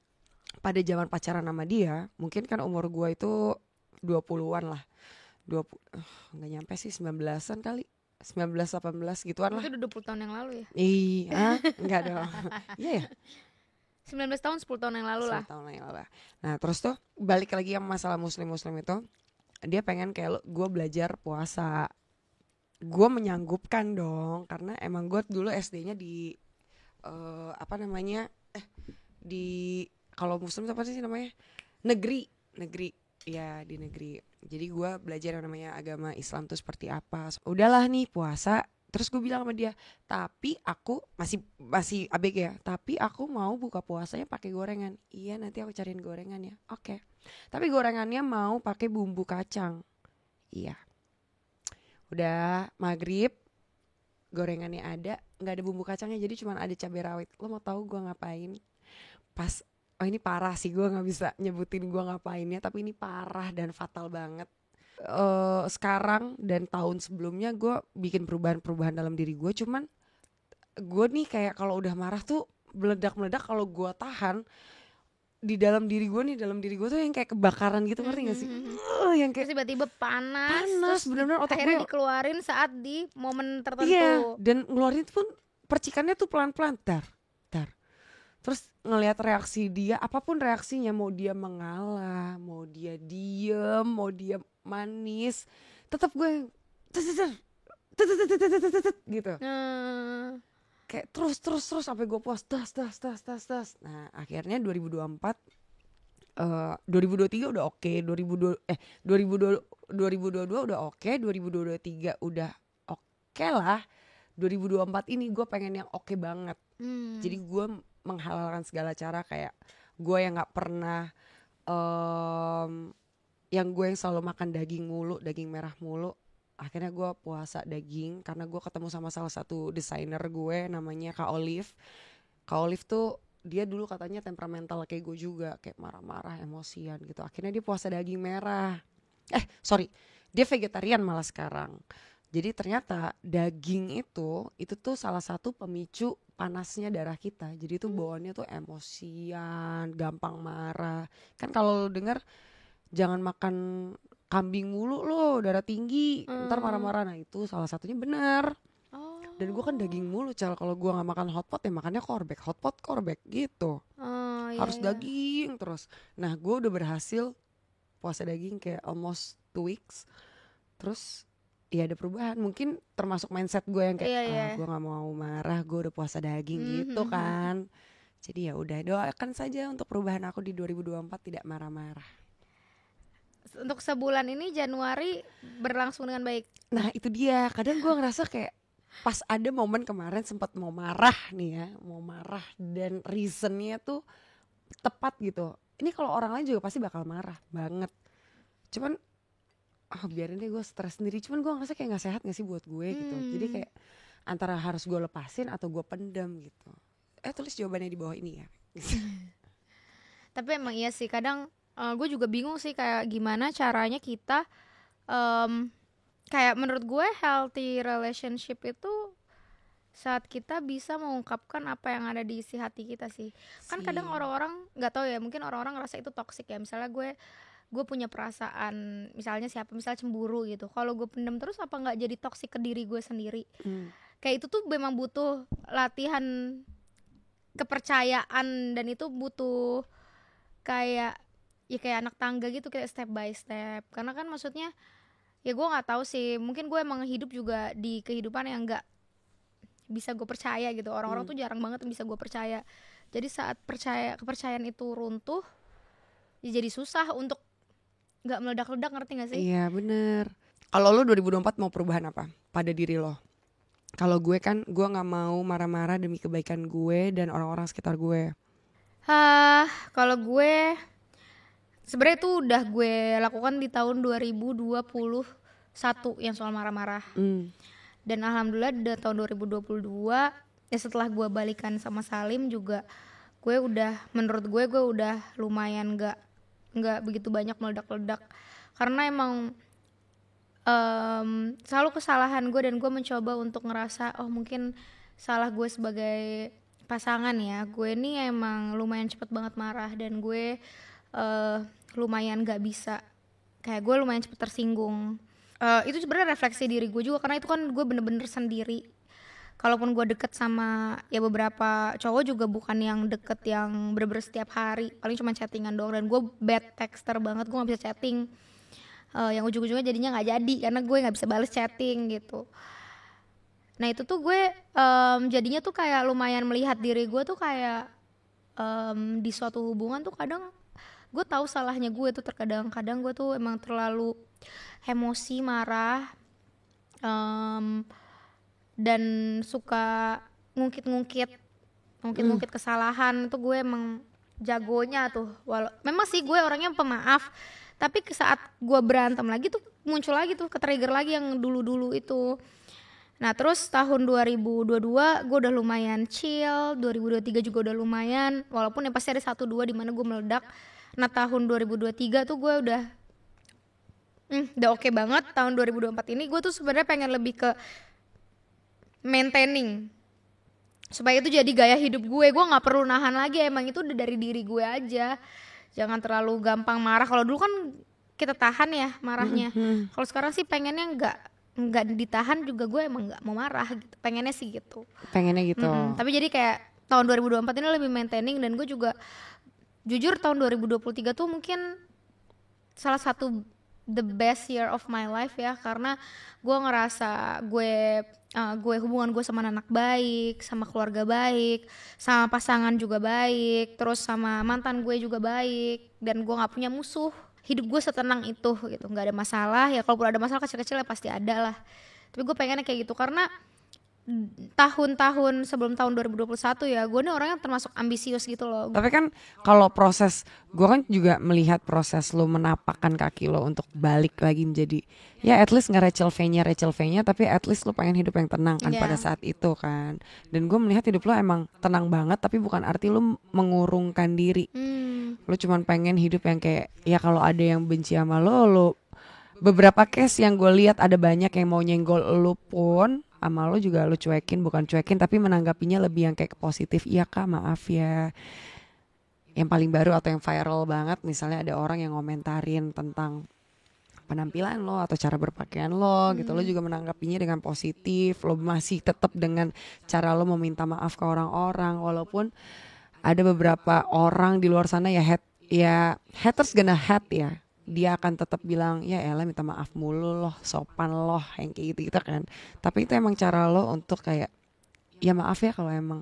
[SPEAKER 1] pada zaman pacaran sama dia, mungkin kan umur gue itu 20-an lah. 20 nggak nyampe sih, 19-an kali. 19-18 gituan lah.
[SPEAKER 3] Itu udah 20 tahun yang lalu ya?
[SPEAKER 1] Iya, enggak dong. Iya ya.
[SPEAKER 3] 19 tahun 10 tahun yang lalu lah.
[SPEAKER 1] 10 tahun yang lalu. Nah terus tuh balik lagi yang masalah muslim itu, dia pengen kayak gue belajar puasa. Gue menyanggupkan dong, karena emang gue dulu SD-nya di di kalau muslim apa sih namanya, negeri ya, di negeri. Jadi gue belajar yang namanya agama Islam tuh seperti apa. Udahlah nih puasa. Terus gue bilang sama dia, tapi aku masih ABG ya, tapi aku mau buka puasanya pakai gorengan. Iya, nanti aku cariin gorengan ya. Oke. Tapi gorengannya mau pakai bumbu kacang. Iya. Udah maghrib, gorengannya ada, nggak ada bumbu kacangnya, jadi cuma ada cabai rawit. Lo mau tahu gue ngapain? Ini parah sih, gue nggak bisa nyebutin gue ngapainnya, tapi ini parah dan fatal banget. Sekarang dan tahun sebelumnya gue bikin perubahan dalam diri gue, cuman gue nih kayak kalau udah marah tuh meledak, kalau gue tahan di dalam diri gue tuh yang kayak kebakaran gitu, ngerti gak sih? Yang kayak
[SPEAKER 3] tiba-tiba panas
[SPEAKER 1] terus bener-bener otak
[SPEAKER 3] akhirnya
[SPEAKER 1] gue
[SPEAKER 3] dikeluarin saat di momen tertentu.
[SPEAKER 1] iya, dan ngeluarin pun percikannya tuh pelan-pelan, tar. Terus ngelihat reaksi dia, apapun reaksinya, mau dia mengalah, mau dia diem, mau dia manis, tetap gue gitu. Kayak terus sampai gue puas, das. Nah akhirnya 2023 udah oke, 2022 udah oke, 2023 udah oke lah. 2024 ini gue pengen yang oke banget. Jadi gue menghalalkan segala cara, kayak gue yang nggak pernah yang gue yang selalu makan daging mulu, daging merah mulu. Akhirnya gue puasa daging karena gue ketemu sama salah satu desainer gue namanya Kak Olive. Kak Olive tuh dia dulu katanya temperamental kayak gue juga, kayak marah-marah, emosian gitu. Akhirnya dia puasa daging merah. Dia vegetarian malah sekarang. Jadi ternyata daging itu tuh salah satu pemicu panasnya darah kita. Jadi tuh bawaannya tuh emosian, gampang marah. Kan kalau lo denger jangan makan kambing mulu lo, darah tinggi, ntar marah-marah. Nah itu salah satunya benar. Dan gue kan daging mulu, kalau gue nggak makan hotpot ya makannya korbek, hotpot korbek gitu. Harus daging terus. Nah gue udah berhasil puasa daging kayak almost 2 weeks. Terus ya ada perubahan, mungkin termasuk mindset gue yang kayak gue nggak mau marah, gue udah puasa daging gitu kan. Jadi ya udah, doakan saja untuk perubahan aku di 2024 tidak marah-marah.
[SPEAKER 3] Untuk sebulan ini Januari berlangsung dengan baik.
[SPEAKER 1] Nah itu dia, kadang gue ngerasa kayak pas ada momen kemarin sempat mau marah nih ya, mau marah dan reasonnya tuh tepat gitu. Ini kalau orang lain juga pasti bakal marah banget. Cuman biarin deh, gue stres sendiri. Cuman gue ngerasa kayak gak sehat gak sih buat gue gitu. Jadi kayak antara harus gue lepasin atau gue pendam gitu. Tulis jawabannya di bawah ini ya.
[SPEAKER 3] Tapi emang iya sih, kadang gue juga bingung sih kayak gimana caranya kita kayak menurut gue healthy relationship itu saat kita bisa mengungkapkan apa yang ada di isi hati kita sih. Kan kadang orang-orang nggak tahu ya, mungkin orang-orang ngerasa itu toxic ya. Misalnya gue punya perasaan, misalnya cemburu gitu. Kalau gue pendem terus apa nggak jadi toksik ke diri gue sendiri? Kayak itu tuh memang butuh latihan kepercayaan, dan itu butuh kayak anak tangga gitu, kayak step by step. Karena kan maksudnya ya gue nggak tahu sih, mungkin gue emang hidup juga di kehidupan yang nggak bisa gue percaya gitu. Orang-orang tuh jarang banget yang bisa gue percaya. Jadi saat kepercayaan itu runtuh, ya jadi susah untuk nggak meledak-ledak, ngerti gak sih?
[SPEAKER 1] Iya bener. Kalau lo 2024 mau perubahan apa pada diri lo? Kalau gue kan, gue nggak mau marah-marah demi kebaikan gue dan orang-orang sekitar gue.
[SPEAKER 3] Kalau gue sebenarnya itu udah gue lakukan di tahun 2021 yang soal marah-marah. Dan alhamdulillah di tahun 2022 ya setelah gue balikan sama Salim juga, gue udah, menurut gue udah lumayan nggak begitu banyak meledak-ledak. Karena emang selalu kesalahan gue, dan gue mencoba untuk ngerasa mungkin salah gue sebagai pasangan ya. Gue nih emang lumayan cepet banget marah, dan gue lumayan gak bisa, kayak gue lumayan cepet tersinggung. Itu sebenarnya refleksi diri gue juga, karena itu kan gue bener-bener sendiri. Kalaupun gue deket sama ya beberapa cowok juga bukan yang deket yang bener-bener setiap hari, paling cuma chattingan doang. Dan gue bad texter banget, gue gak bisa chatting. Yang ujung-ujungnya jadinya gak jadi karena gue gak bisa bales chatting gitu. Nah itu tuh gue jadinya tuh kayak lumayan melihat diri gue tuh kayak di suatu hubungan tuh kadang gue tahu salahnya gue tuh, kadang gue tuh emang terlalu emosi, marah, dan suka ngungkit kesalahan. Itu gue emang jagonya tuh. Memang sih gue orangnya pemaaf, tapi saat gue berantem lagi tuh muncul lagi tuh, ke-trigger lagi yang dulu-dulu itu. Nah terus tahun 2022 gue udah lumayan chill, 2023 juga udah lumayan, walaupun ya pasti ada 1-2 di mana gue meledak. Nah tahun 2023 tuh gue udah oke banget. Tahun 2024 ini gue tuh sebenarnya pengen lebih ke maintaining supaya itu jadi gaya hidup gue nggak perlu nahan lagi, emang itu udah dari diri gue aja. Jangan terlalu gampang marah. Kalau dulu kan kita tahan ya marahnya. Kalau sekarang sih pengennya nggak ditahan juga, gue emang nggak mau marah gitu, pengennya sih gitu. Tapi jadi kayak tahun 2024 ini lebih maintaining, dan gue juga jujur tahun 2023 tuh mungkin salah satu the best year of my life ya, karena gue ngerasa gue hubungan gue sama anak baik, sama keluarga baik, sama pasangan juga baik, terus sama mantan gue juga baik, dan gue nggak punya musuh. Hidup gue setenang itu gitu, nggak ada masalah ya, kalaupun ada masalah kecil-kecil ya pasti ada lah, tapi gue pengennya kayak gitu. Karena tahun-tahun sebelum tahun 2021 ya, gue nih orangnya termasuk ambisius gitu loh.
[SPEAKER 1] Tapi kan kalau proses, gue kan juga melihat proses lo menapakkan kaki lo untuk balik lagi menjadi ya at least nggak recel V-nya, tapi at least lo pengen hidup yang tenang kan pada saat itu kan. Dan gue melihat hidup lo emang tenang banget, tapi bukan arti lo mengurungkan diri. Lo cuman pengen hidup yang kayak ya kalau ada yang benci sama lo beberapa case yang gue lihat ada banyak yang mau nyenggol lo pun sama lo juga lo bukan cuekin tapi menanggapinya lebih yang kayak positif. Iya kak, maaf ya. Yang paling baru atau yang viral banget, misalnya ada orang yang ngomentarin tentang penampilan lo atau cara berpakaian lo gitu, lo juga menanggapinya dengan positif. Lo masih tetap dengan cara lo meminta maaf ke orang-orang, walaupun ada beberapa orang di luar sana ya haters gonna hate ya, dia akan tetap bilang ya elah minta maaf mulu loh, sopan loh, yang kayak gitu kan. Tapi itu emang cara lo untuk kayak ya maaf ya kalau emang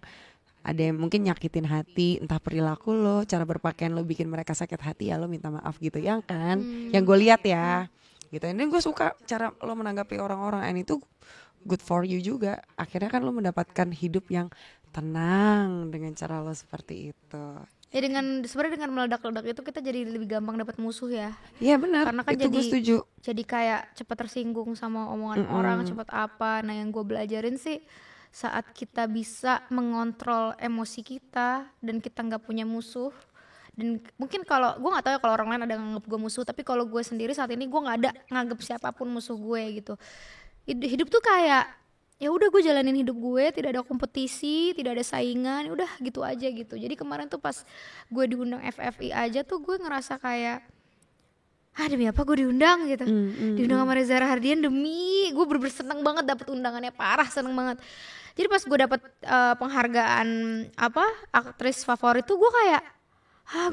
[SPEAKER 1] ada yang mungkin nyakitin hati, entah perilaku lo, cara berpakaian lo bikin mereka sakit hati, ya lo minta maaf gitu ya kan. Yang gue lihat ya gitu. Dan gue suka cara lo menanggapi orang-orang, and itu good for you juga. Akhirnya kan lo mendapatkan hidup yang tenang dengan cara lo seperti itu.
[SPEAKER 3] Ya sebenarnya dengan meledak-ledak itu kita jadi lebih gampang dapat musuh ya.
[SPEAKER 1] Iya benar.
[SPEAKER 3] Karena kan
[SPEAKER 1] itu gue setuju.
[SPEAKER 3] Jadi kayak cepat tersinggung sama omongan orang, cepat apa. Nah yang gue belajarin sih, saat kita bisa mengontrol emosi kita dan kita nggak punya musuh. Dan mungkin kalau gue nggak tahu ya kalau orang lain ada nganggap gue musuh, tapi kalau gue sendiri saat ini gue nggak ada nganggap siapapun musuh gue gitu. Hidup tuh kayak ya udah gue jalanin hidup gue, tidak ada kompetisi, tidak ada saingan, udah gitu aja gitu. Jadi kemarin tuh pas gue diundang FFI aja tuh gue ngerasa kayak demi apa gue diundang gitu. Diundang sama Reza Rahardian, demi gue bener-bener seneng banget dapet undangannya, parah seneng banget. Jadi pas gue dapet penghargaan aktris favorit tuh gue kayak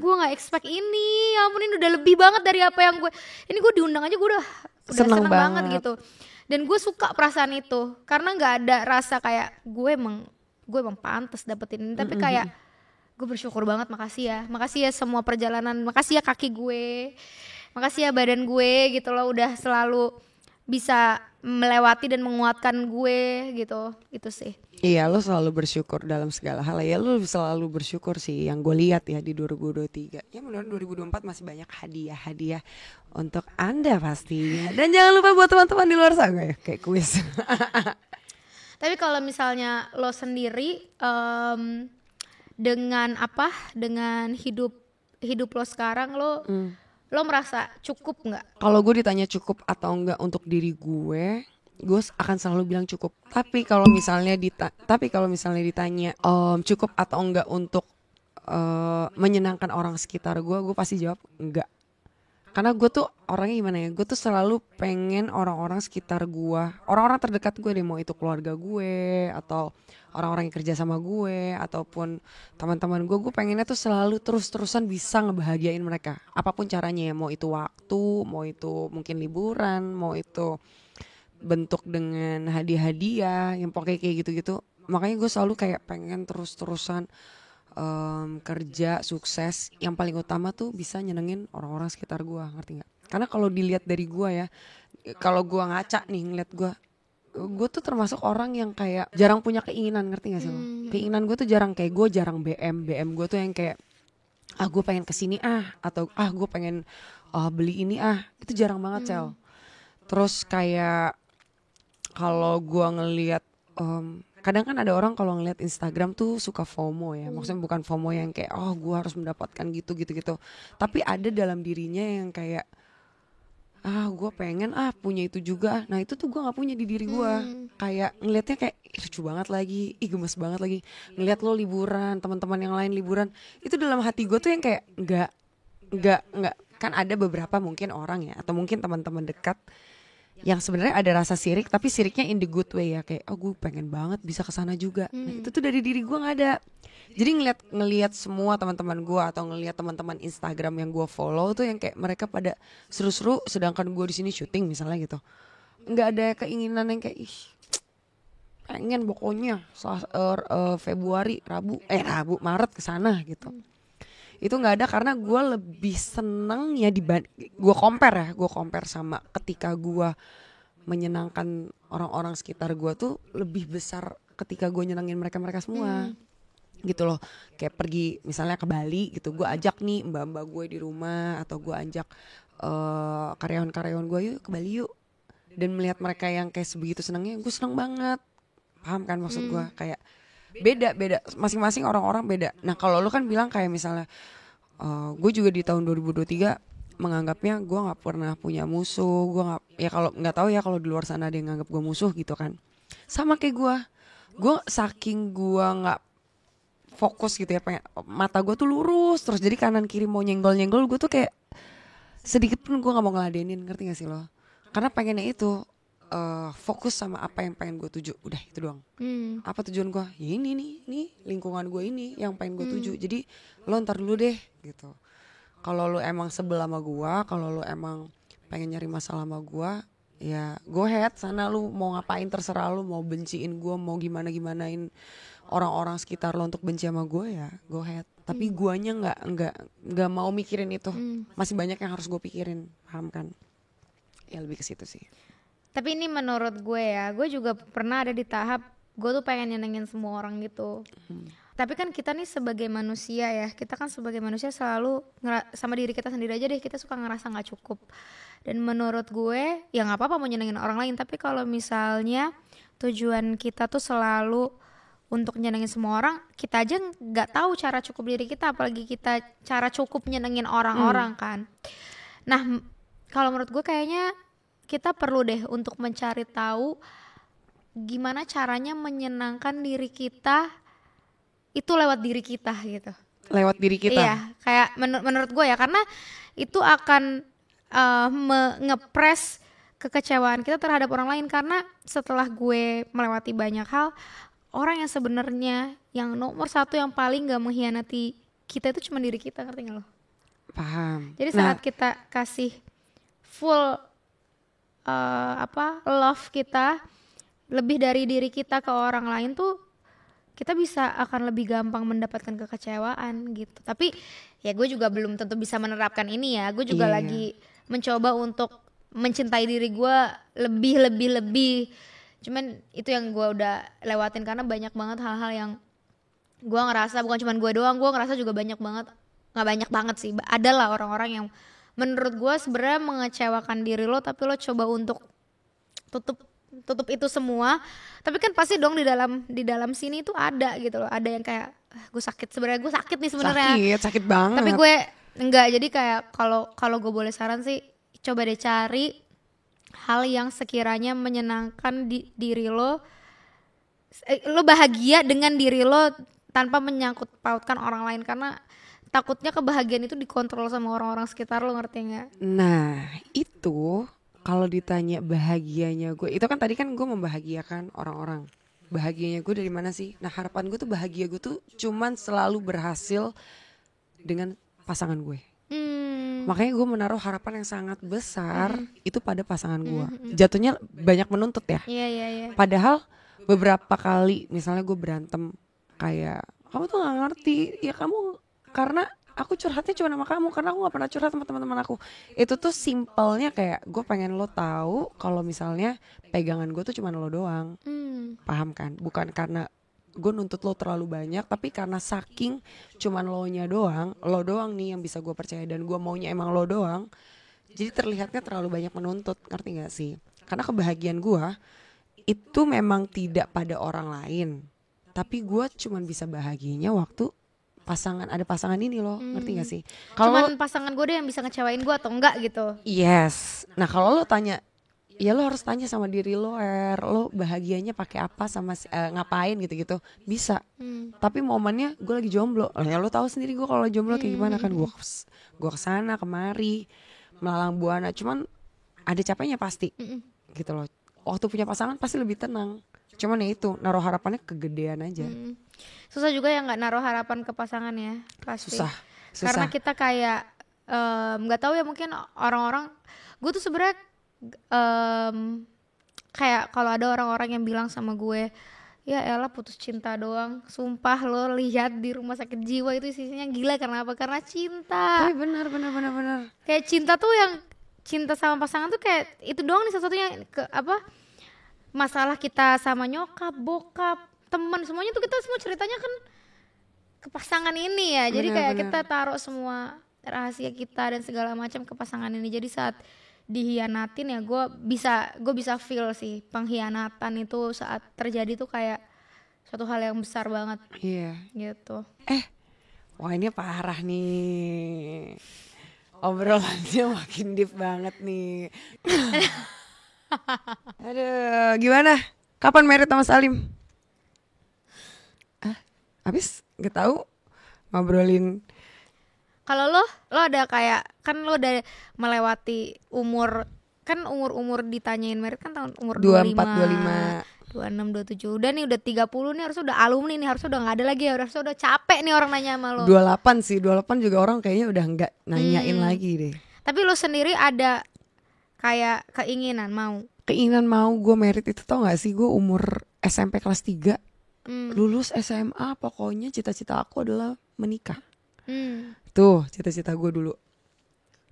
[SPEAKER 3] gue nggak expect ini, ya ampun ini udah lebih banget dari apa yang ini gue diundang aja gue udah seneng banget gitu. Dan gue suka perasaan itu, karena nggak ada rasa kayak gue emang pantas dapetin ini, tapi kayak gue bersyukur banget. Makasih ya semua perjalanan, makasih ya kaki gue, makasih ya badan gue gitu loh, udah selalu bisa melewati dan menguatkan gue gitu, itu sih.
[SPEAKER 1] Iya, lo selalu bersyukur dalam segala hal ya, lo selalu bersyukur sih yang gue lihat ya di 2023. Ya menurut 2024 masih banyak hadiah untuk Anda pastinya. Dan jangan lupa buat teman-teman di luar sana ya, kayak kuis.
[SPEAKER 3] Tapi kalau misalnya lo sendiri dengan hidup lo sekarang, lo merasa cukup nggak?
[SPEAKER 1] Kalau gue ditanya cukup atau enggak untuk diri gue akan selalu bilang cukup. Tapi kalau misalnya ditanya cukup atau enggak untuk menyenangkan orang sekitar gue pasti jawab enggak. Karena gue tuh orangnya gimana ya, gue tuh selalu pengen orang-orang sekitar gue, orang-orang terdekat gue deh, mau itu keluarga gue atau orang-orang yang kerja sama gue ataupun teman-teman gue pengennya tuh selalu terus-terusan bisa ngebahagiain mereka apapun caranya ya, mau itu waktu, mau itu mungkin liburan, mau itu bentuk dengan hadiah-hadiah yang pokoknya kayak gitu-gitu. Makanya gue selalu kayak pengen terus-terusan kerja sukses, yang paling utama tuh bisa nyenengin orang-orang sekitar gue, ngerti nggak? Karena kalau dilihat dari gue ya, kalau gue ngaca nih ngeliat gue tuh termasuk orang yang kayak jarang punya keinginan, ngerti nggak sih lo? Keinginan gue tuh jarang, kayak gue jarang BM gue tuh yang kayak gue pengen kesini atau gue pengen beli ini itu jarang banget Cel. Terus kayak kalau gue ngelihat kadang kan ada orang kalau ngeliat Instagram tuh suka FOMO ya, maksudnya bukan FOMO yang kayak gue harus mendapatkan gitu. Tapi ada dalam dirinya yang kayak gue pengen punya itu juga. Nah itu tuh gue nggak punya di diri gue. Kayak ngelihatnya kayak lucu banget lagi, gemes banget lagi. Ngelihat lo liburan, teman-teman yang lain liburan, itu dalam hati gue tuh yang kayak nggak kan ada beberapa mungkin orang ya, atau mungkin teman-teman dekat yang sebenarnya ada rasa sirik, tapi siriknya in the good way ya, kayak gue pengen banget bisa kesana juga. Nah itu tuh dari diri gue nggak ada. Jadi ngelihat semua teman-teman gue atau ngelihat teman-teman Instagram yang gue follow tuh yang kayak mereka pada seru-seru, sedangkan gue di sini syuting misalnya gitu. Nggak ada keinginan yang kayak pengen pokoknya Februari Maret kesana gitu. Itu nggak ada, karena gue lebih seneng ya gue compare sama ketika gue menyenangkan orang-orang sekitar gue tuh lebih besar ketika gue nyenengin mereka semua. Gitu loh, kayak pergi misalnya ke Bali gitu, gue ajak nih mbak-mbak gue di rumah, atau gue ajak karyawan-karyawan gue, yuk ke Bali yuk, dan melihat mereka yang kayak sebegitu senangnya, gue seneng banget. Paham kan maksud gue? Kayak beda masing-masing orang-orang beda. Nah kalau lu kan bilang kayak misalnya gue juga di tahun 2023 menganggapnya gue nggak pernah punya musuh. Gue nggak tahu ya kalau di luar sana ada yang nganggap gue musuh gitu kan. Sama kayak gue saking gue nggak fokus gitu ya, pengen mata gue tuh lurus terus, jadi kanan kiri mau nyenggol gue tuh kayak sedikit pun gue nggak mau ngeladenin, ngerti gak sih lo? Karena pengennya itu fokus sama apa yang pengen gue tuju, udah itu doang. Apa tujuan gue? Ya ini nih lingkungan gue ini yang pengen gue tuju. Jadi lo ntar dulu deh gitu. Kalau lo emang sebel sama gue, kalau lo emang pengen nyari masalah sama gue, ya go ahead sana, lo mau ngapain terserah lo, mau benciin gue, mau gimanain orang-orang sekitar lo untuk benci sama gue, ya go ahead. Tapi guanya nggak mau mikirin itu. Masih banyak yang harus gue pikirin, paham kan? Ya lebih ke situ sih.
[SPEAKER 3] Tapi ini menurut gue ya, gue juga pernah ada di tahap gue tuh pengen nyenengin semua orang gitu. Tapi kan kita nih sebagai manusia ya, kita kan sebagai manusia selalu sama diri kita sendiri aja deh, kita suka ngerasa gak cukup. Dan menurut gue ya gak apa-apa mau nyenengin orang lain, tapi kalau misalnya tujuan kita tuh selalu untuk nyenengin semua orang, kita aja gak tahu cara cukup diri kita, apalagi kita cara cukup nyenengin orang-orang kan. Nah kalau menurut gue kayaknya kita perlu deh untuk mencari tahu gimana caranya menyenangkan diri kita itu lewat diri kita gitu.
[SPEAKER 1] Lewat diri kita?
[SPEAKER 3] Iya, kayak menurut gue ya, karena itu akan ngepres kekecewaan kita terhadap orang lain. Karena setelah gue melewati banyak hal, orang yang sebenarnya yang nomor satu yang paling gak mengkhianati kita itu cuma diri kita, ngerti gak lo?
[SPEAKER 1] Paham.
[SPEAKER 3] Jadi saat kita kasih full love kita lebih dari diri kita ke orang lain tuh, kita bisa akan lebih gampang mendapatkan kekecewaan gitu. Tapi ya gue juga belum tentu bisa menerapkan ini ya. Gue juga lagi mencoba untuk mencintai diri gue lebih. Cuman itu yang gue udah lewatin, karena banyak banget hal-hal yang gue ngerasa bukan cuma gue doang, gue ngerasa juga banyak banget, nggak banyak banget sih, adalah orang-orang yang menurut gue sebenarnya mengecewakan diri lo, tapi lo coba untuk tutup itu semua. Tapi kan pasti dong di dalam sini tuh ada gitu loh, ada yang kayak gue sakit, sebenarnya gue sakit nih sebenarnya,
[SPEAKER 1] sakit banget,
[SPEAKER 3] tapi gue enggak. Jadi kayak kalau gue boleh saran sih, coba deh cari hal yang sekiranya menyenangkan diri lo, lo bahagia dengan diri lo tanpa menyangkut pautkan orang lain, karena takutnya kebahagiaan itu dikontrol sama orang-orang sekitar lo, ngerti gak?
[SPEAKER 1] Nah itu kalau ditanya bahagianya gue, itu kan tadi kan gue membahagiakan orang-orang. Bahagianya gue dari mana sih? Nah harapan gue tuh bahagia gue tuh cuman selalu berhasil dengan pasangan gue. Makanya gue menaruh harapan yang sangat besar itu pada pasangan gue. Jatuhnya banyak menuntut ya.
[SPEAKER 3] Iya.
[SPEAKER 1] Padahal beberapa kali misalnya gue berantem, kayak kamu tuh gak ngerti ya, kamu karena aku curhatnya cuma sama kamu, karena aku gak pernah curhat sama teman-teman aku. Itu tuh simpelnya kayak gue pengen lo tahu kalau misalnya pegangan gue tuh cuma lo doang. Paham kan? Bukan karena gue nuntut lo terlalu banyak, tapi karena saking cuman lo doang nih yang bisa gue percaya, dan gue maunya emang lo doang. Jadi terlihatnya terlalu banyak menuntut, ngerti gak sih? Karena kebahagiaan gue itu memang tidak pada orang lain, tapi gue cuman bisa bahagianya waktu ada pasangan ini loh, ngerti gak sih?
[SPEAKER 3] Cuman pasangan gue deh yang bisa ngecewain gue atau enggak gitu.
[SPEAKER 1] Yes. Nah kalau lo tanya, ya lo harus tanya sama diri lo, lo bahagianya pakai apa, sama ngapain gitu-gitu, bisa. Tapi momennya gue lagi jomblo, ya lo tahu sendiri gue kalau jomblo kayak gimana kan, gue kesana kemari melalang buana, cuman ada capeknya pasti, gitu loh. Waktu punya pasangan pasti lebih tenang, cuman ya itu naruh harapannya kegedean aja.
[SPEAKER 3] Susah juga ya nggak naruh harapan ke pasangan ya, pasti.
[SPEAKER 1] Susah.
[SPEAKER 3] Karena kita kayak nggak tahu ya, mungkin orang-orang, gue tuh sebenarnya kayak kalau ada orang-orang yang bilang sama gue, ya elah putus cinta doang, sumpah lo lihat di rumah sakit jiwa itu isinya gila. Karena apa? Karena cinta.
[SPEAKER 1] Tapi benar.
[SPEAKER 3] Kayak cinta tuh, yang cinta sama pasangan tuh kayak itu doang nih satu-satunya masalah kita sama nyokap, bokap, teman, semuanya tuh kita semua ceritanya kan ke pasangan ini ya. Jadi kayak kita taruh semua rahasia kita dan segala macam ke pasangan ini. Jadi saat dihianatin ya gue bisa feel sih pengkhianatan itu saat terjadi tuh kayak suatu hal yang besar banget.
[SPEAKER 1] Iya.
[SPEAKER 3] Gitu.
[SPEAKER 1] Wah ini parah nih. Obrolannya makin deep banget nih. Aduh, gimana? Kapan married sama Salim? Habis gak tahu ngobrolin.
[SPEAKER 3] Kalau lo ada kayak, kan lo udah melewati umur, kan umur ditanyain married kan tahun umur
[SPEAKER 1] 24,
[SPEAKER 3] 25, 26, 27. Udah nih udah 30 nih, harusnya udah alumni nih, harusnya udah gak ada lagi ya, harusnya udah capek nih orang nanya sama lo.
[SPEAKER 1] 28 sih, 28 juga orang kayaknya udah gak nanyain lagi deh.
[SPEAKER 3] Tapi lo sendiri ada kayak keinginan mau
[SPEAKER 1] gue married itu, tau gak sih, gue umur SMP kelas 3 lulus SMA, pokoknya cita-cita aku adalah menikah. Tuh cita-cita gue dulu.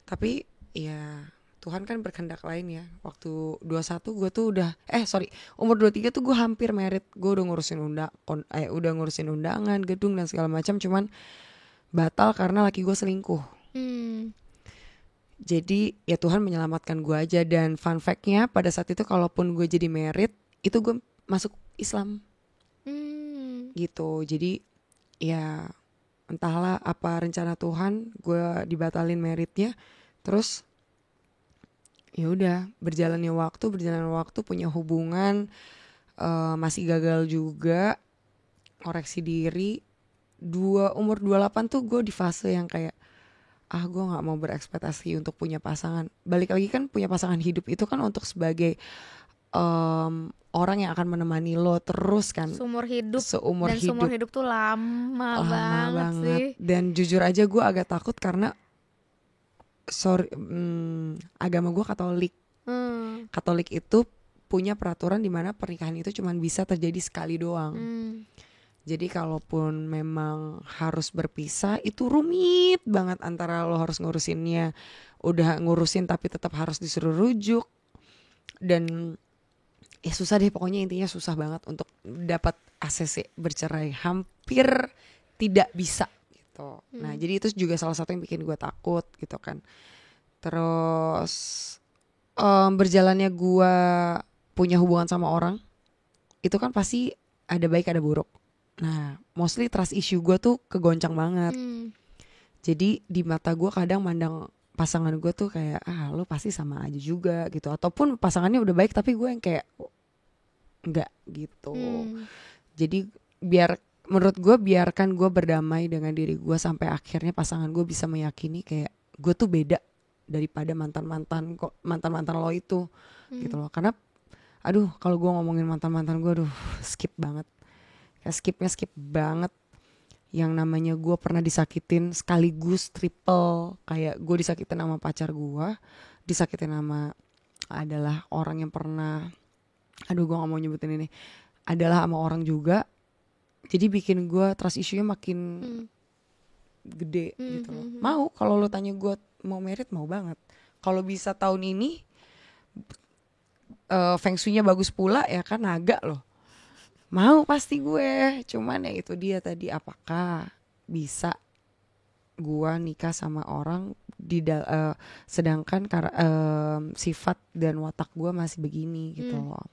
[SPEAKER 1] Tapi ya Tuhan kan berkehendak lain ya. Waktu 21 gue tuh udah umur 23 tuh gue hampir married. Gue udah ngurusin undangan, gedung dan segala macam, cuman batal karena laki gue selingkuh. Jadi ya Tuhan menyelamatkan gue aja. Dan fun fact-nya pada saat itu kalaupun gue jadi married, itu gue masuk Islam. Gitu. Jadi ya entahlah apa rencana Tuhan, gue dibatalin marriednya. Terus ya udah berjalannya waktu punya hubungan, masih gagal juga, koreksi diri. Umur 28 tuh gue di fase yang kayak gue nggak mau berekspektasi untuk punya pasangan. Balik lagi kan, punya pasangan hidup itu kan untuk sebagai orang yang akan menemani lo terus kan, seumur hidup.
[SPEAKER 3] Seumur hidup tuh lama banget sih.
[SPEAKER 1] Dan jujur aja gue agak takut karena agama gue Katolik. Katolik itu punya peraturan di mana pernikahan itu cuma bisa terjadi sekali doang. Jadi kalaupun memang harus berpisah itu rumit banget, antara lo harus ngurusinnya, udah ngurusin tapi tetap harus disuruh rujuk, dan ya susah deh pokoknya. Intinya susah banget untuk dapat ACC bercerai, hampir tidak bisa gitu. Nah jadi itu juga salah satu yang bikin gue takut gitu kan. Terus berjalannya gue punya hubungan sama orang itu kan pasti ada baik ada buruk. Nah mostly trust issue gue tuh kegoncang banget. Jadi di mata gue kadang mandang pasangan gue tuh kayak lo pasti sama aja juga gitu, ataupun pasangannya udah baik tapi gue yang kayak enggak gitu. Jadi menurut gue biarkan gue berdamai dengan diri gue sampai akhirnya pasangan gue bisa meyakini kayak gue tuh beda daripada mantan lo itu. Gitu loh. Karena kalau gue ngomongin mantan gue skip banget. Kayak skip banget. Yang namanya gue pernah disakitin sekaligus triple. Kayak gue disakitin sama pacar gue, disakitin sama adalah orang yang pernah, gue gak mau nyebutin ini, adalah sama orang juga. Jadi bikin gue trust issue-nya makin gede gitu loh. Mau, kalau lo tanya gue mau married, mau banget. Kalau bisa tahun ini feng shui-nya bagus pula ya kan, naga loh. Mau pasti gue. Cuman ya itu dia tadi, apakah bisa gue nikah sama orang sedangkan sifat dan watak gue masih begini gitu loh.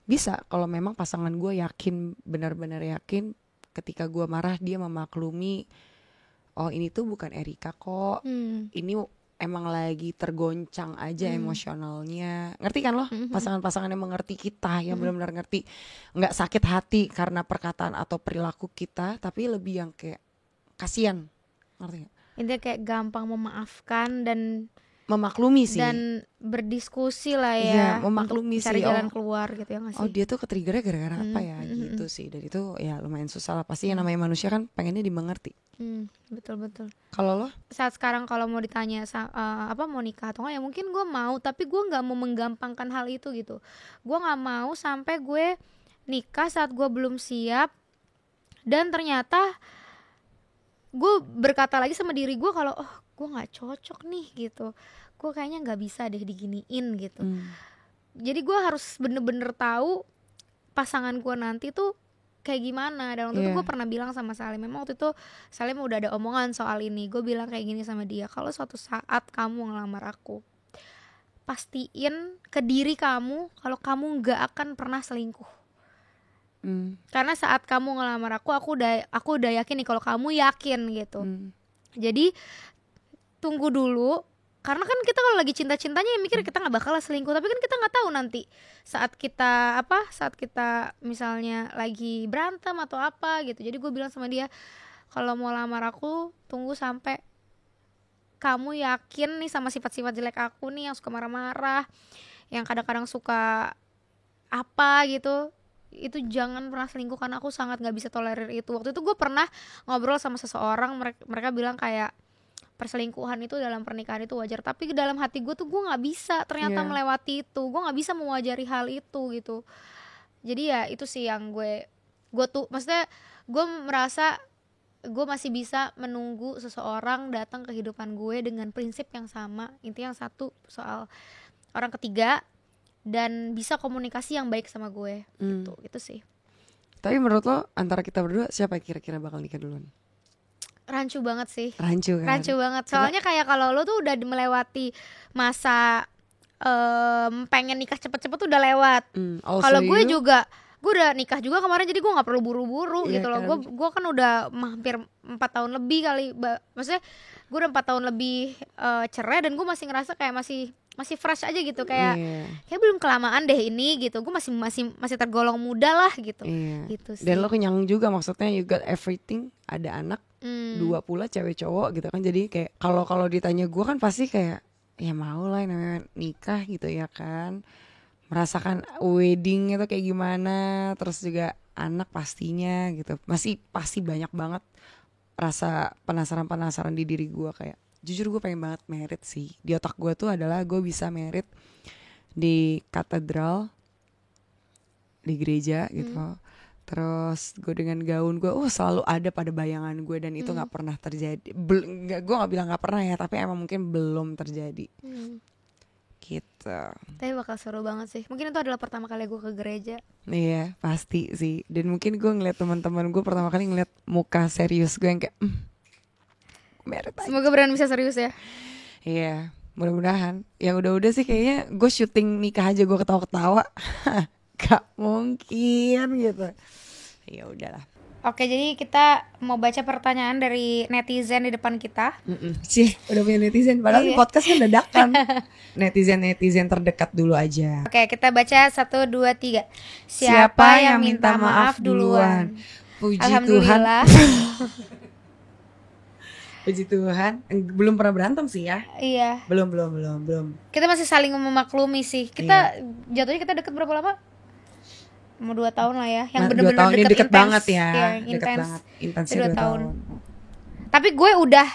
[SPEAKER 1] Bisa kalau memang pasangan gue yakin, benar-benar yakin ketika gue marah dia memaklumi, oh ini tuh bukan Erika kok, ini emang lagi tergoncang aja emosionalnya. Ngerti kan lo? Pasangan-pasangan yang mengerti kita, yang benar-benar ngerti, nggak sakit hati karena perkataan atau perilaku kita, tapi lebih yang kayak kasihan, ngerti gak?
[SPEAKER 3] Intinya kayak gampang memaafkan dan
[SPEAKER 1] memaklumi sih,
[SPEAKER 3] dan berdiskusi lah ya,
[SPEAKER 1] iya, memaklumi
[SPEAKER 3] untuk cari
[SPEAKER 1] sih.
[SPEAKER 3] jalan keluar gitu ya nggak sih?
[SPEAKER 1] Oh dia tuh ketriggernya gara-gara apa ya gitu sih. Dan itu ya lumayan susah lah. Pasti yang namanya manusia kan pengennya dimengerti.
[SPEAKER 3] Betul.
[SPEAKER 1] Kalau lo?
[SPEAKER 3] Saat sekarang kalau mau ditanya mau nikah atau nggak, ya mungkin gue mau, tapi gue nggak mau menggampangkan hal itu gitu. Gue nggak mau sampai gue nikah saat gue belum siap, dan ternyata gue berkata lagi sama diri gue kalau gue nggak cocok nih gitu, gue kayaknya nggak bisa deh diginiin gitu. Jadi gue harus bener-bener tahu pasangan gue nanti tuh kayak gimana. Dan waktu itu gue pernah bilang sama Salim, memang waktu itu Salim udah ada omongan soal ini. Gue bilang kayak gini sama dia, kalau suatu saat kamu ngelamar aku, pastiin ke diri kamu kalau kamu nggak akan pernah selingkuh. Karena saat kamu ngelamar aku udah yakin nih kalau kamu yakin gitu. Jadi tunggu dulu, karena kan kita kalau lagi cinta-cintanya mikir kita nggak bakal selingkuh, tapi kan kita nggak tahu nanti saat kita misalnya lagi berantem atau apa gitu. Jadi gue bilang sama dia, kalau mau lamar aku tunggu sampai kamu yakin nih sama sifat-sifat jelek aku nih, yang suka marah-marah, yang kadang-kadang suka apa gitu, itu jangan pernah selingkuh, karena aku sangat nggak bisa tolerir itu. Waktu itu gue pernah ngobrol sama seseorang, mereka bilang kayak perselingkuhan itu dalam pernikahan itu wajar, tapi dalam hati gue tuh gue nggak bisa ternyata melewati itu, gue nggak bisa mewajari hal itu gitu. Jadi ya itu sih yang gue tuh maksudnya gue merasa gue masih bisa menunggu seseorang datang ke kehidupan gue dengan prinsip yang sama, intinya yang satu soal orang ketiga, dan bisa komunikasi yang baik sama gue gitu sih.
[SPEAKER 1] Tapi menurut lo antara kita berdua siapa kira-kira bakal nikah duluan?
[SPEAKER 3] Rancu banget sih.
[SPEAKER 1] Rancu
[SPEAKER 3] banget. Soalnya kayak kalau lo tuh udah melewati masa pengen nikah cepet-cepet tuh udah lewat. Kalau gue juga, gue udah nikah juga kemarin, jadi gue nggak perlu buru-buru gitu loh. Gue kan udah hampir 4 tahun lebih kali, maksudnya gue udah 4 tahun lebih cerai, dan gue masih ngerasa kayak masih fresh aja gitu, kayak belum kelamaan deh ini gitu. Gue masih tergolong muda lah gitu. Gitu sih.
[SPEAKER 1] Dan lo kenyang juga, maksudnya you got everything, ada anak, 2 pula cewek cowok gitu kan. Jadi kayak kalau ditanya gue kan pasti kayak ya mau lah namanya nikah gitu ya kan, merasakan wedding itu kayak gimana, terus juga anak pastinya gitu. Pasti banyak banget rasa penasaran di diri gue. Kayak jujur gue pengen banget merit sih. Di otak gue tuh adalah gue bisa merit di katedral, di gereja gitu. Terus gue dengan gaun gue selalu ada pada bayangan gue, dan itu gak pernah terjadi. Gue gak bilang gak pernah ya, tapi emang mungkin belum terjadi gitu.
[SPEAKER 3] Tapi bakal seru banget sih. Mungkin itu adalah pertama kali gue ke gereja.
[SPEAKER 1] Iya pasti sih. Dan mungkin gue ngeliat teman-teman gue pertama kali ngeliat muka serius gue yang kayak merit aja.
[SPEAKER 3] Semoga beneran bisa serius ya.
[SPEAKER 1] Iya mudah-mudahan. Yang udah sih kayaknya gue syuting nikah aja gue ketawa-ketawa. Gak mungkin gitu. Ya udahlah.
[SPEAKER 3] Oke, jadi kita mau baca pertanyaan dari netizen di depan kita.
[SPEAKER 1] Sih, udah punya netizen. Padahal di podcast kan dadakan. Netizen terdekat dulu aja.
[SPEAKER 3] Oke, kita baca 1, 2, 3. Siapa yang minta maaf duluan?
[SPEAKER 1] Puji
[SPEAKER 3] Alhamdulillah.
[SPEAKER 1] Tuhan. Puji Tuhan. Belum pernah berantem sih ya.
[SPEAKER 3] Iya.
[SPEAKER 1] Belum.
[SPEAKER 3] Kita masih saling memaklumi sih. Kita jatuhnya kita deket berapa lama? Mau 2 tahun lah ya. Yang bener-bener
[SPEAKER 1] deket banget ya.
[SPEAKER 3] Deket
[SPEAKER 1] banget. Intensnya 2 tahun.
[SPEAKER 3] Tapi gue udah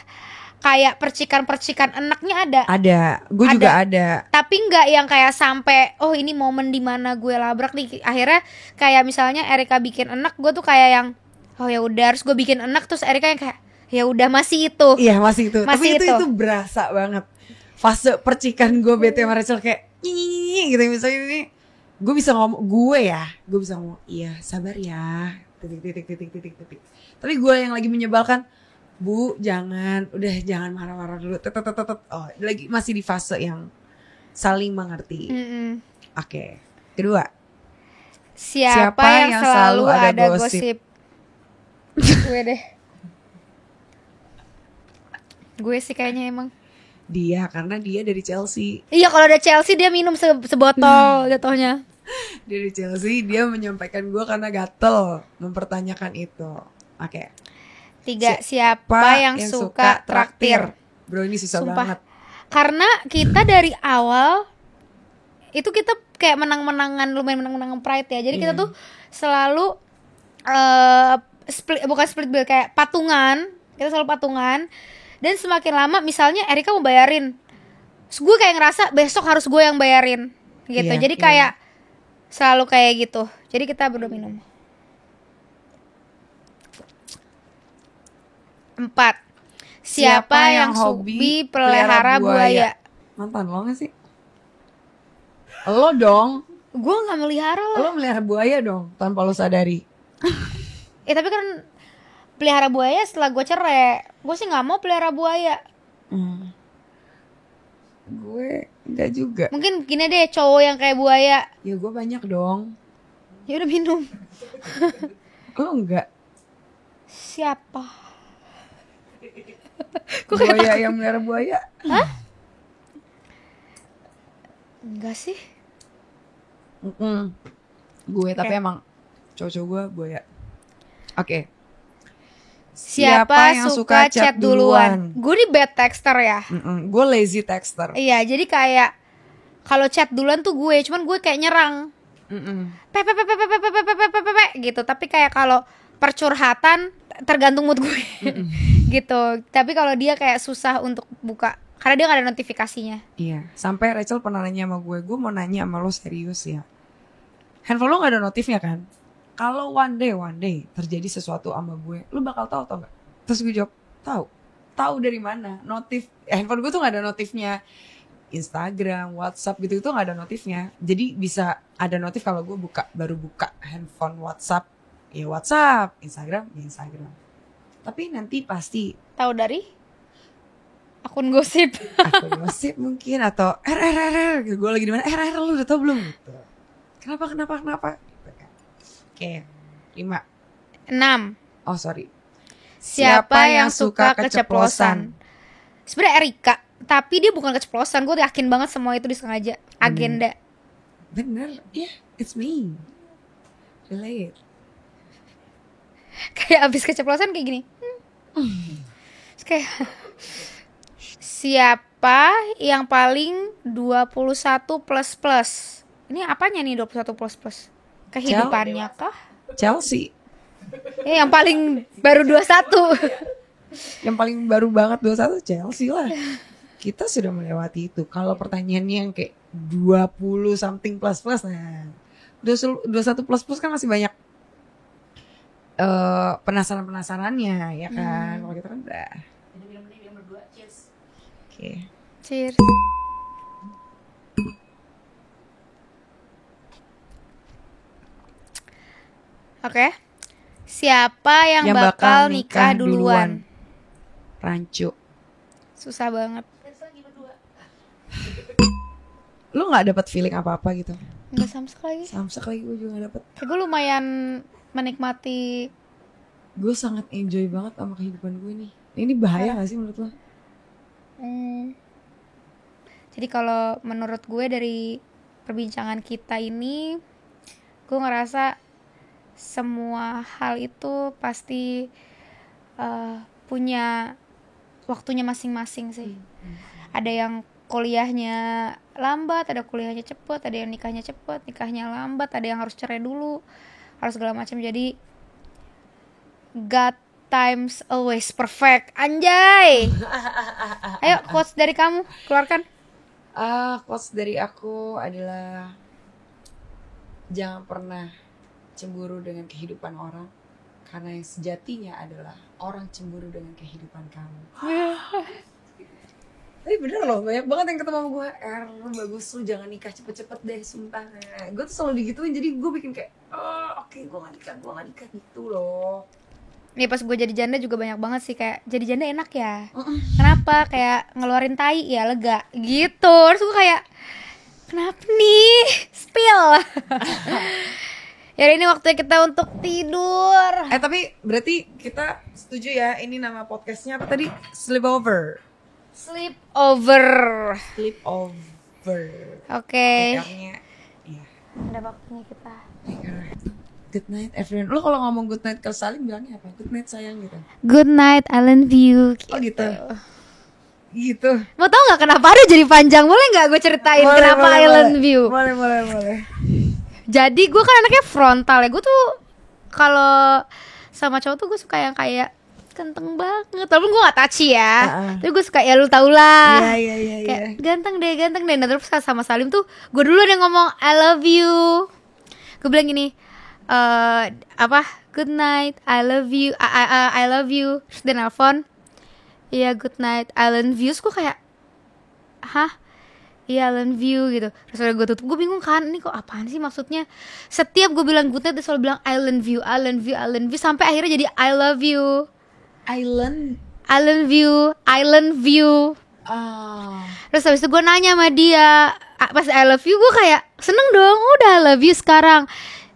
[SPEAKER 3] kayak percikan-percikan enaknya ada.
[SPEAKER 1] Ada. Gue juga ada.
[SPEAKER 3] Tapi nggak yang kayak sampai ini momen dimana gue labrak nih. Akhirnya kayak misalnya Erika bikin enak, gue tuh kayak yang ya udah, harus gue bikin enak, terus Erika yang kayak ya udah masih itu.
[SPEAKER 1] Iya masih itu. Tapi itu berasa banget. Fase percikan gue bete sama Rachel kayak gitu misalnya ini. Gue bisa ngomong, iya sabar ya, titik. Tapi gue yang lagi menyebalkan, Bu jangan marah-marah dulu, lagi masih di fase yang saling mengerti. Oke. Kedua,
[SPEAKER 3] siapa yang selalu ada gosip? Gue deh. Gue sih kayaknya emang.
[SPEAKER 1] Dia, karena dia dari Chelsea.
[SPEAKER 3] Iya, kalau ada Chelsea dia minum sebotol jatuhnya.
[SPEAKER 1] Dari Chelsea, dia menyampaikan gue karena gatel mempertanyakan itu. Oke.
[SPEAKER 3] 3. Siapa yang suka traktir?
[SPEAKER 1] Bro, ini susah
[SPEAKER 3] Sumpah.
[SPEAKER 1] banget.
[SPEAKER 3] Karena kita dari awal itu kita kayak menang-menangan, lumayan menang-menangan pride ya. Jadi kita tuh selalu bukan split bill, kayak patungan. Kita selalu patungan. Dan semakin lama misalnya Erika mau bayarin, terus gue kayak ngerasa besok harus gue yang bayarin gitu.
[SPEAKER 1] Iya,
[SPEAKER 3] Jadi kayak selalu kayak gitu. Jadi kita berdua minum. 4. Siapa yang hobi pelihara buaya?
[SPEAKER 1] Mantan lo gak sih? Lo dong.
[SPEAKER 3] Gue gak melihara lah.
[SPEAKER 1] Lo melihara buaya dong tanpa lo sadari.
[SPEAKER 3] Tapi kan pelihara buaya setelah gue cerai. Gue sih gak mau pelihara buaya.
[SPEAKER 1] Gue enggak juga.
[SPEAKER 3] Mungkin gini deh, cowok yang kayak buaya.
[SPEAKER 1] Ya gue banyak dong.
[SPEAKER 3] Ya udah minum.
[SPEAKER 1] Lo enggak?
[SPEAKER 3] Siapa?
[SPEAKER 1] Buaya yang melihara buaya?
[SPEAKER 3] Hah? Enggak sih.
[SPEAKER 1] Gue tapi emang cowok-cowok gue buaya. Oke.
[SPEAKER 3] Siapa yang suka chat duluan? Gue di bad texter ya.
[SPEAKER 1] Gue lazy texter.
[SPEAKER 3] Iya, jadi kayak kalau chat duluan tuh gue, cuman gue kayak nyerang. Pepe gitu. Tapi kayak kalau percurhatan tergantung mood gue. Gitu. Tapi kalau dia kayak susah untuk buka karena dia gak ada notifikasinya.
[SPEAKER 1] Iya. Sampai Rachel pernah nanya sama gue mau nanya sama lo serius ya. Handphone lo gak ada notifnya kan? Kalau one day terjadi sesuatu sama gue, lu bakal tahu atau enggak? Terus gue jawab, tahu. Tahu dari mana? Handphone gue tuh nggak ada notifnya. Instagram, WhatsApp gitu itu nggak ada notifnya. Jadi bisa ada notif kalau gue baru buka handphone WhatsApp, ya WhatsApp, Instagram, ya Instagram. Tapi nanti pasti
[SPEAKER 3] tahu dari akun gosip.
[SPEAKER 1] Akun gosip mungkin atau gitu. Gue lagi di mana? Lu udah tahu belum? Gitu. Kenapa? Oke, 5.
[SPEAKER 3] 6.
[SPEAKER 1] Oh sorry.
[SPEAKER 3] Siapa yang suka keceplosan? Sebenarnya Erika, tapi dia bukan keceplosan. Gue yakin banget semua itu disengaja. Agenda.
[SPEAKER 1] Bener, yeah, it's me. Relate.
[SPEAKER 3] Kayak abis keceplosan kayak gini. Terus kayak siapa yang paling 21++? Ini apanya nih 21++? Kehidupannya kah?
[SPEAKER 1] Chelsea.
[SPEAKER 3] Yang paling baru 21.
[SPEAKER 1] Yang paling baru banget 21 Chelsea lah. Kita sudah melewati itu. Kalau pertanyaannya yang kayak 20 something plus nah 21 plus kan masih banyak penasarannya ya kan. Kalau kita kan udah. Minum berdua. Cheers. Oke.
[SPEAKER 3] Cheers. Oke. Siapa yang bakal nikah duluan?
[SPEAKER 1] Rancu.
[SPEAKER 3] Susah banget.
[SPEAKER 1] Lu nggak dapat feeling apa-apa gitu?
[SPEAKER 3] Nggak samsek lagi.
[SPEAKER 1] Samsek lagi gue juga nggak dapat.
[SPEAKER 3] Gue lumayan menikmati.
[SPEAKER 1] Gue sangat enjoy banget sama kehidupan gue nih. Ini bahaya nggak sih menurut lo?
[SPEAKER 3] Jadi kalau menurut gue dari perbincangan kita ini, gue ngerasa semua hal itu pasti punya waktunya masing-masing sih. Ada yang kuliahnya lambat, ada kuliahnya cepet, ada yang nikahnya cepet, nikahnya lambat, ada yang harus cerai dulu, harus segala macam. Jadi God times always perfect, anjay. Ayo quotes dari kamu, keluarkan.
[SPEAKER 1] Quotes dari aku adalah jangan pernah cemburu dengan kehidupan orang, karena yang sejatinya adalah orang cemburu dengan kehidupan kamu. Tapi bener loh, banyak banget yang ketemu sama gue, lu bagus, lu jangan nikah cepet-cepet deh, sumpah. Gue tuh selalu digituin, jadi gue bikin kayak oke, gue gak nikah gitu loh.
[SPEAKER 3] Nih pas gue jadi janda juga banyak banget sih kayak jadi janda enak ya. Kenapa? Kayak ngeluarin tai ya lega gitu. Terus gue kayak kenapa nih? Spill. Ya ini waktunya kita untuk tidur.
[SPEAKER 1] Tapi berarti kita setuju ya, ini nama podcastnya apa tadi? Sleepover.
[SPEAKER 3] Sleepover. Oke.
[SPEAKER 1] PR-nya iya.
[SPEAKER 3] Udah waktunya kita.
[SPEAKER 1] Good night everyone. Lo kalau ngomong good night ke Salim bilangnya apa? Good night sayang gitu.
[SPEAKER 3] Good night, I love you.
[SPEAKER 1] Oh gitu. Gitu.
[SPEAKER 3] Mau tau nggak kenapa ada jadi panjang? Boleh nggak gue ceritain kenapa I love you?
[SPEAKER 1] Boleh.
[SPEAKER 3] Jadi gue kan anaknya frontal ya. Gue tuh kalau sama cowok tuh gue suka yang kayak ganteng banget. Walaupun gue gak touchy ya. Tapi gue suka ya lu tau lah.
[SPEAKER 1] Iya.
[SPEAKER 3] Kayak ganteng deh. Nah terus sama Salim tuh gue duluan yang ngomong I love you. Gue bilang gini, good night, I love you, I love you. Terus dia nelfon, iya good night, I love you. Terus gue kayak, hah? Iya I love you gitu. Terus udah gue tutup, gue bingung kan, ini kok apaan sih maksudnya. Setiap gue bilang good night dia selalu bilang I love you, I love you, I love you. Sampai akhirnya jadi I love you, I love you. Terus habis itu gue nanya sama dia, pas I love you gue kayak seneng dong, udah I love you sekarang.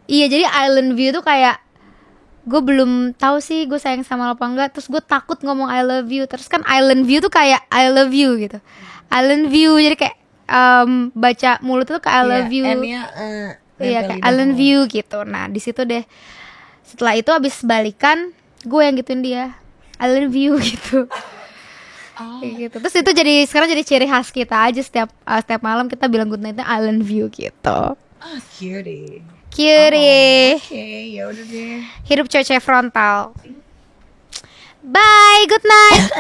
[SPEAKER 3] Iya jadi I love you tuh kayak gue belum tahu sih gue sayang sama lo apa enggak. Terus gue takut ngomong I love you. Terus kan I love you tuh kayak I love you gitu, I love you. Jadi kayak baca mulut tuh kayak I love you. Iya kayak I love you gitu. Nah di situ deh. Setelah itu abis balikan gue yang gituin dia I love you gitu. Gitu. Terus itu sekarang jadi ciri khas kita aja, setiap malam kita bilang good night-nya I love you gitu.
[SPEAKER 1] Cutie.
[SPEAKER 3] Oke,
[SPEAKER 1] ya udah deh.
[SPEAKER 3] Hidup cewek frontal. Bye, good night.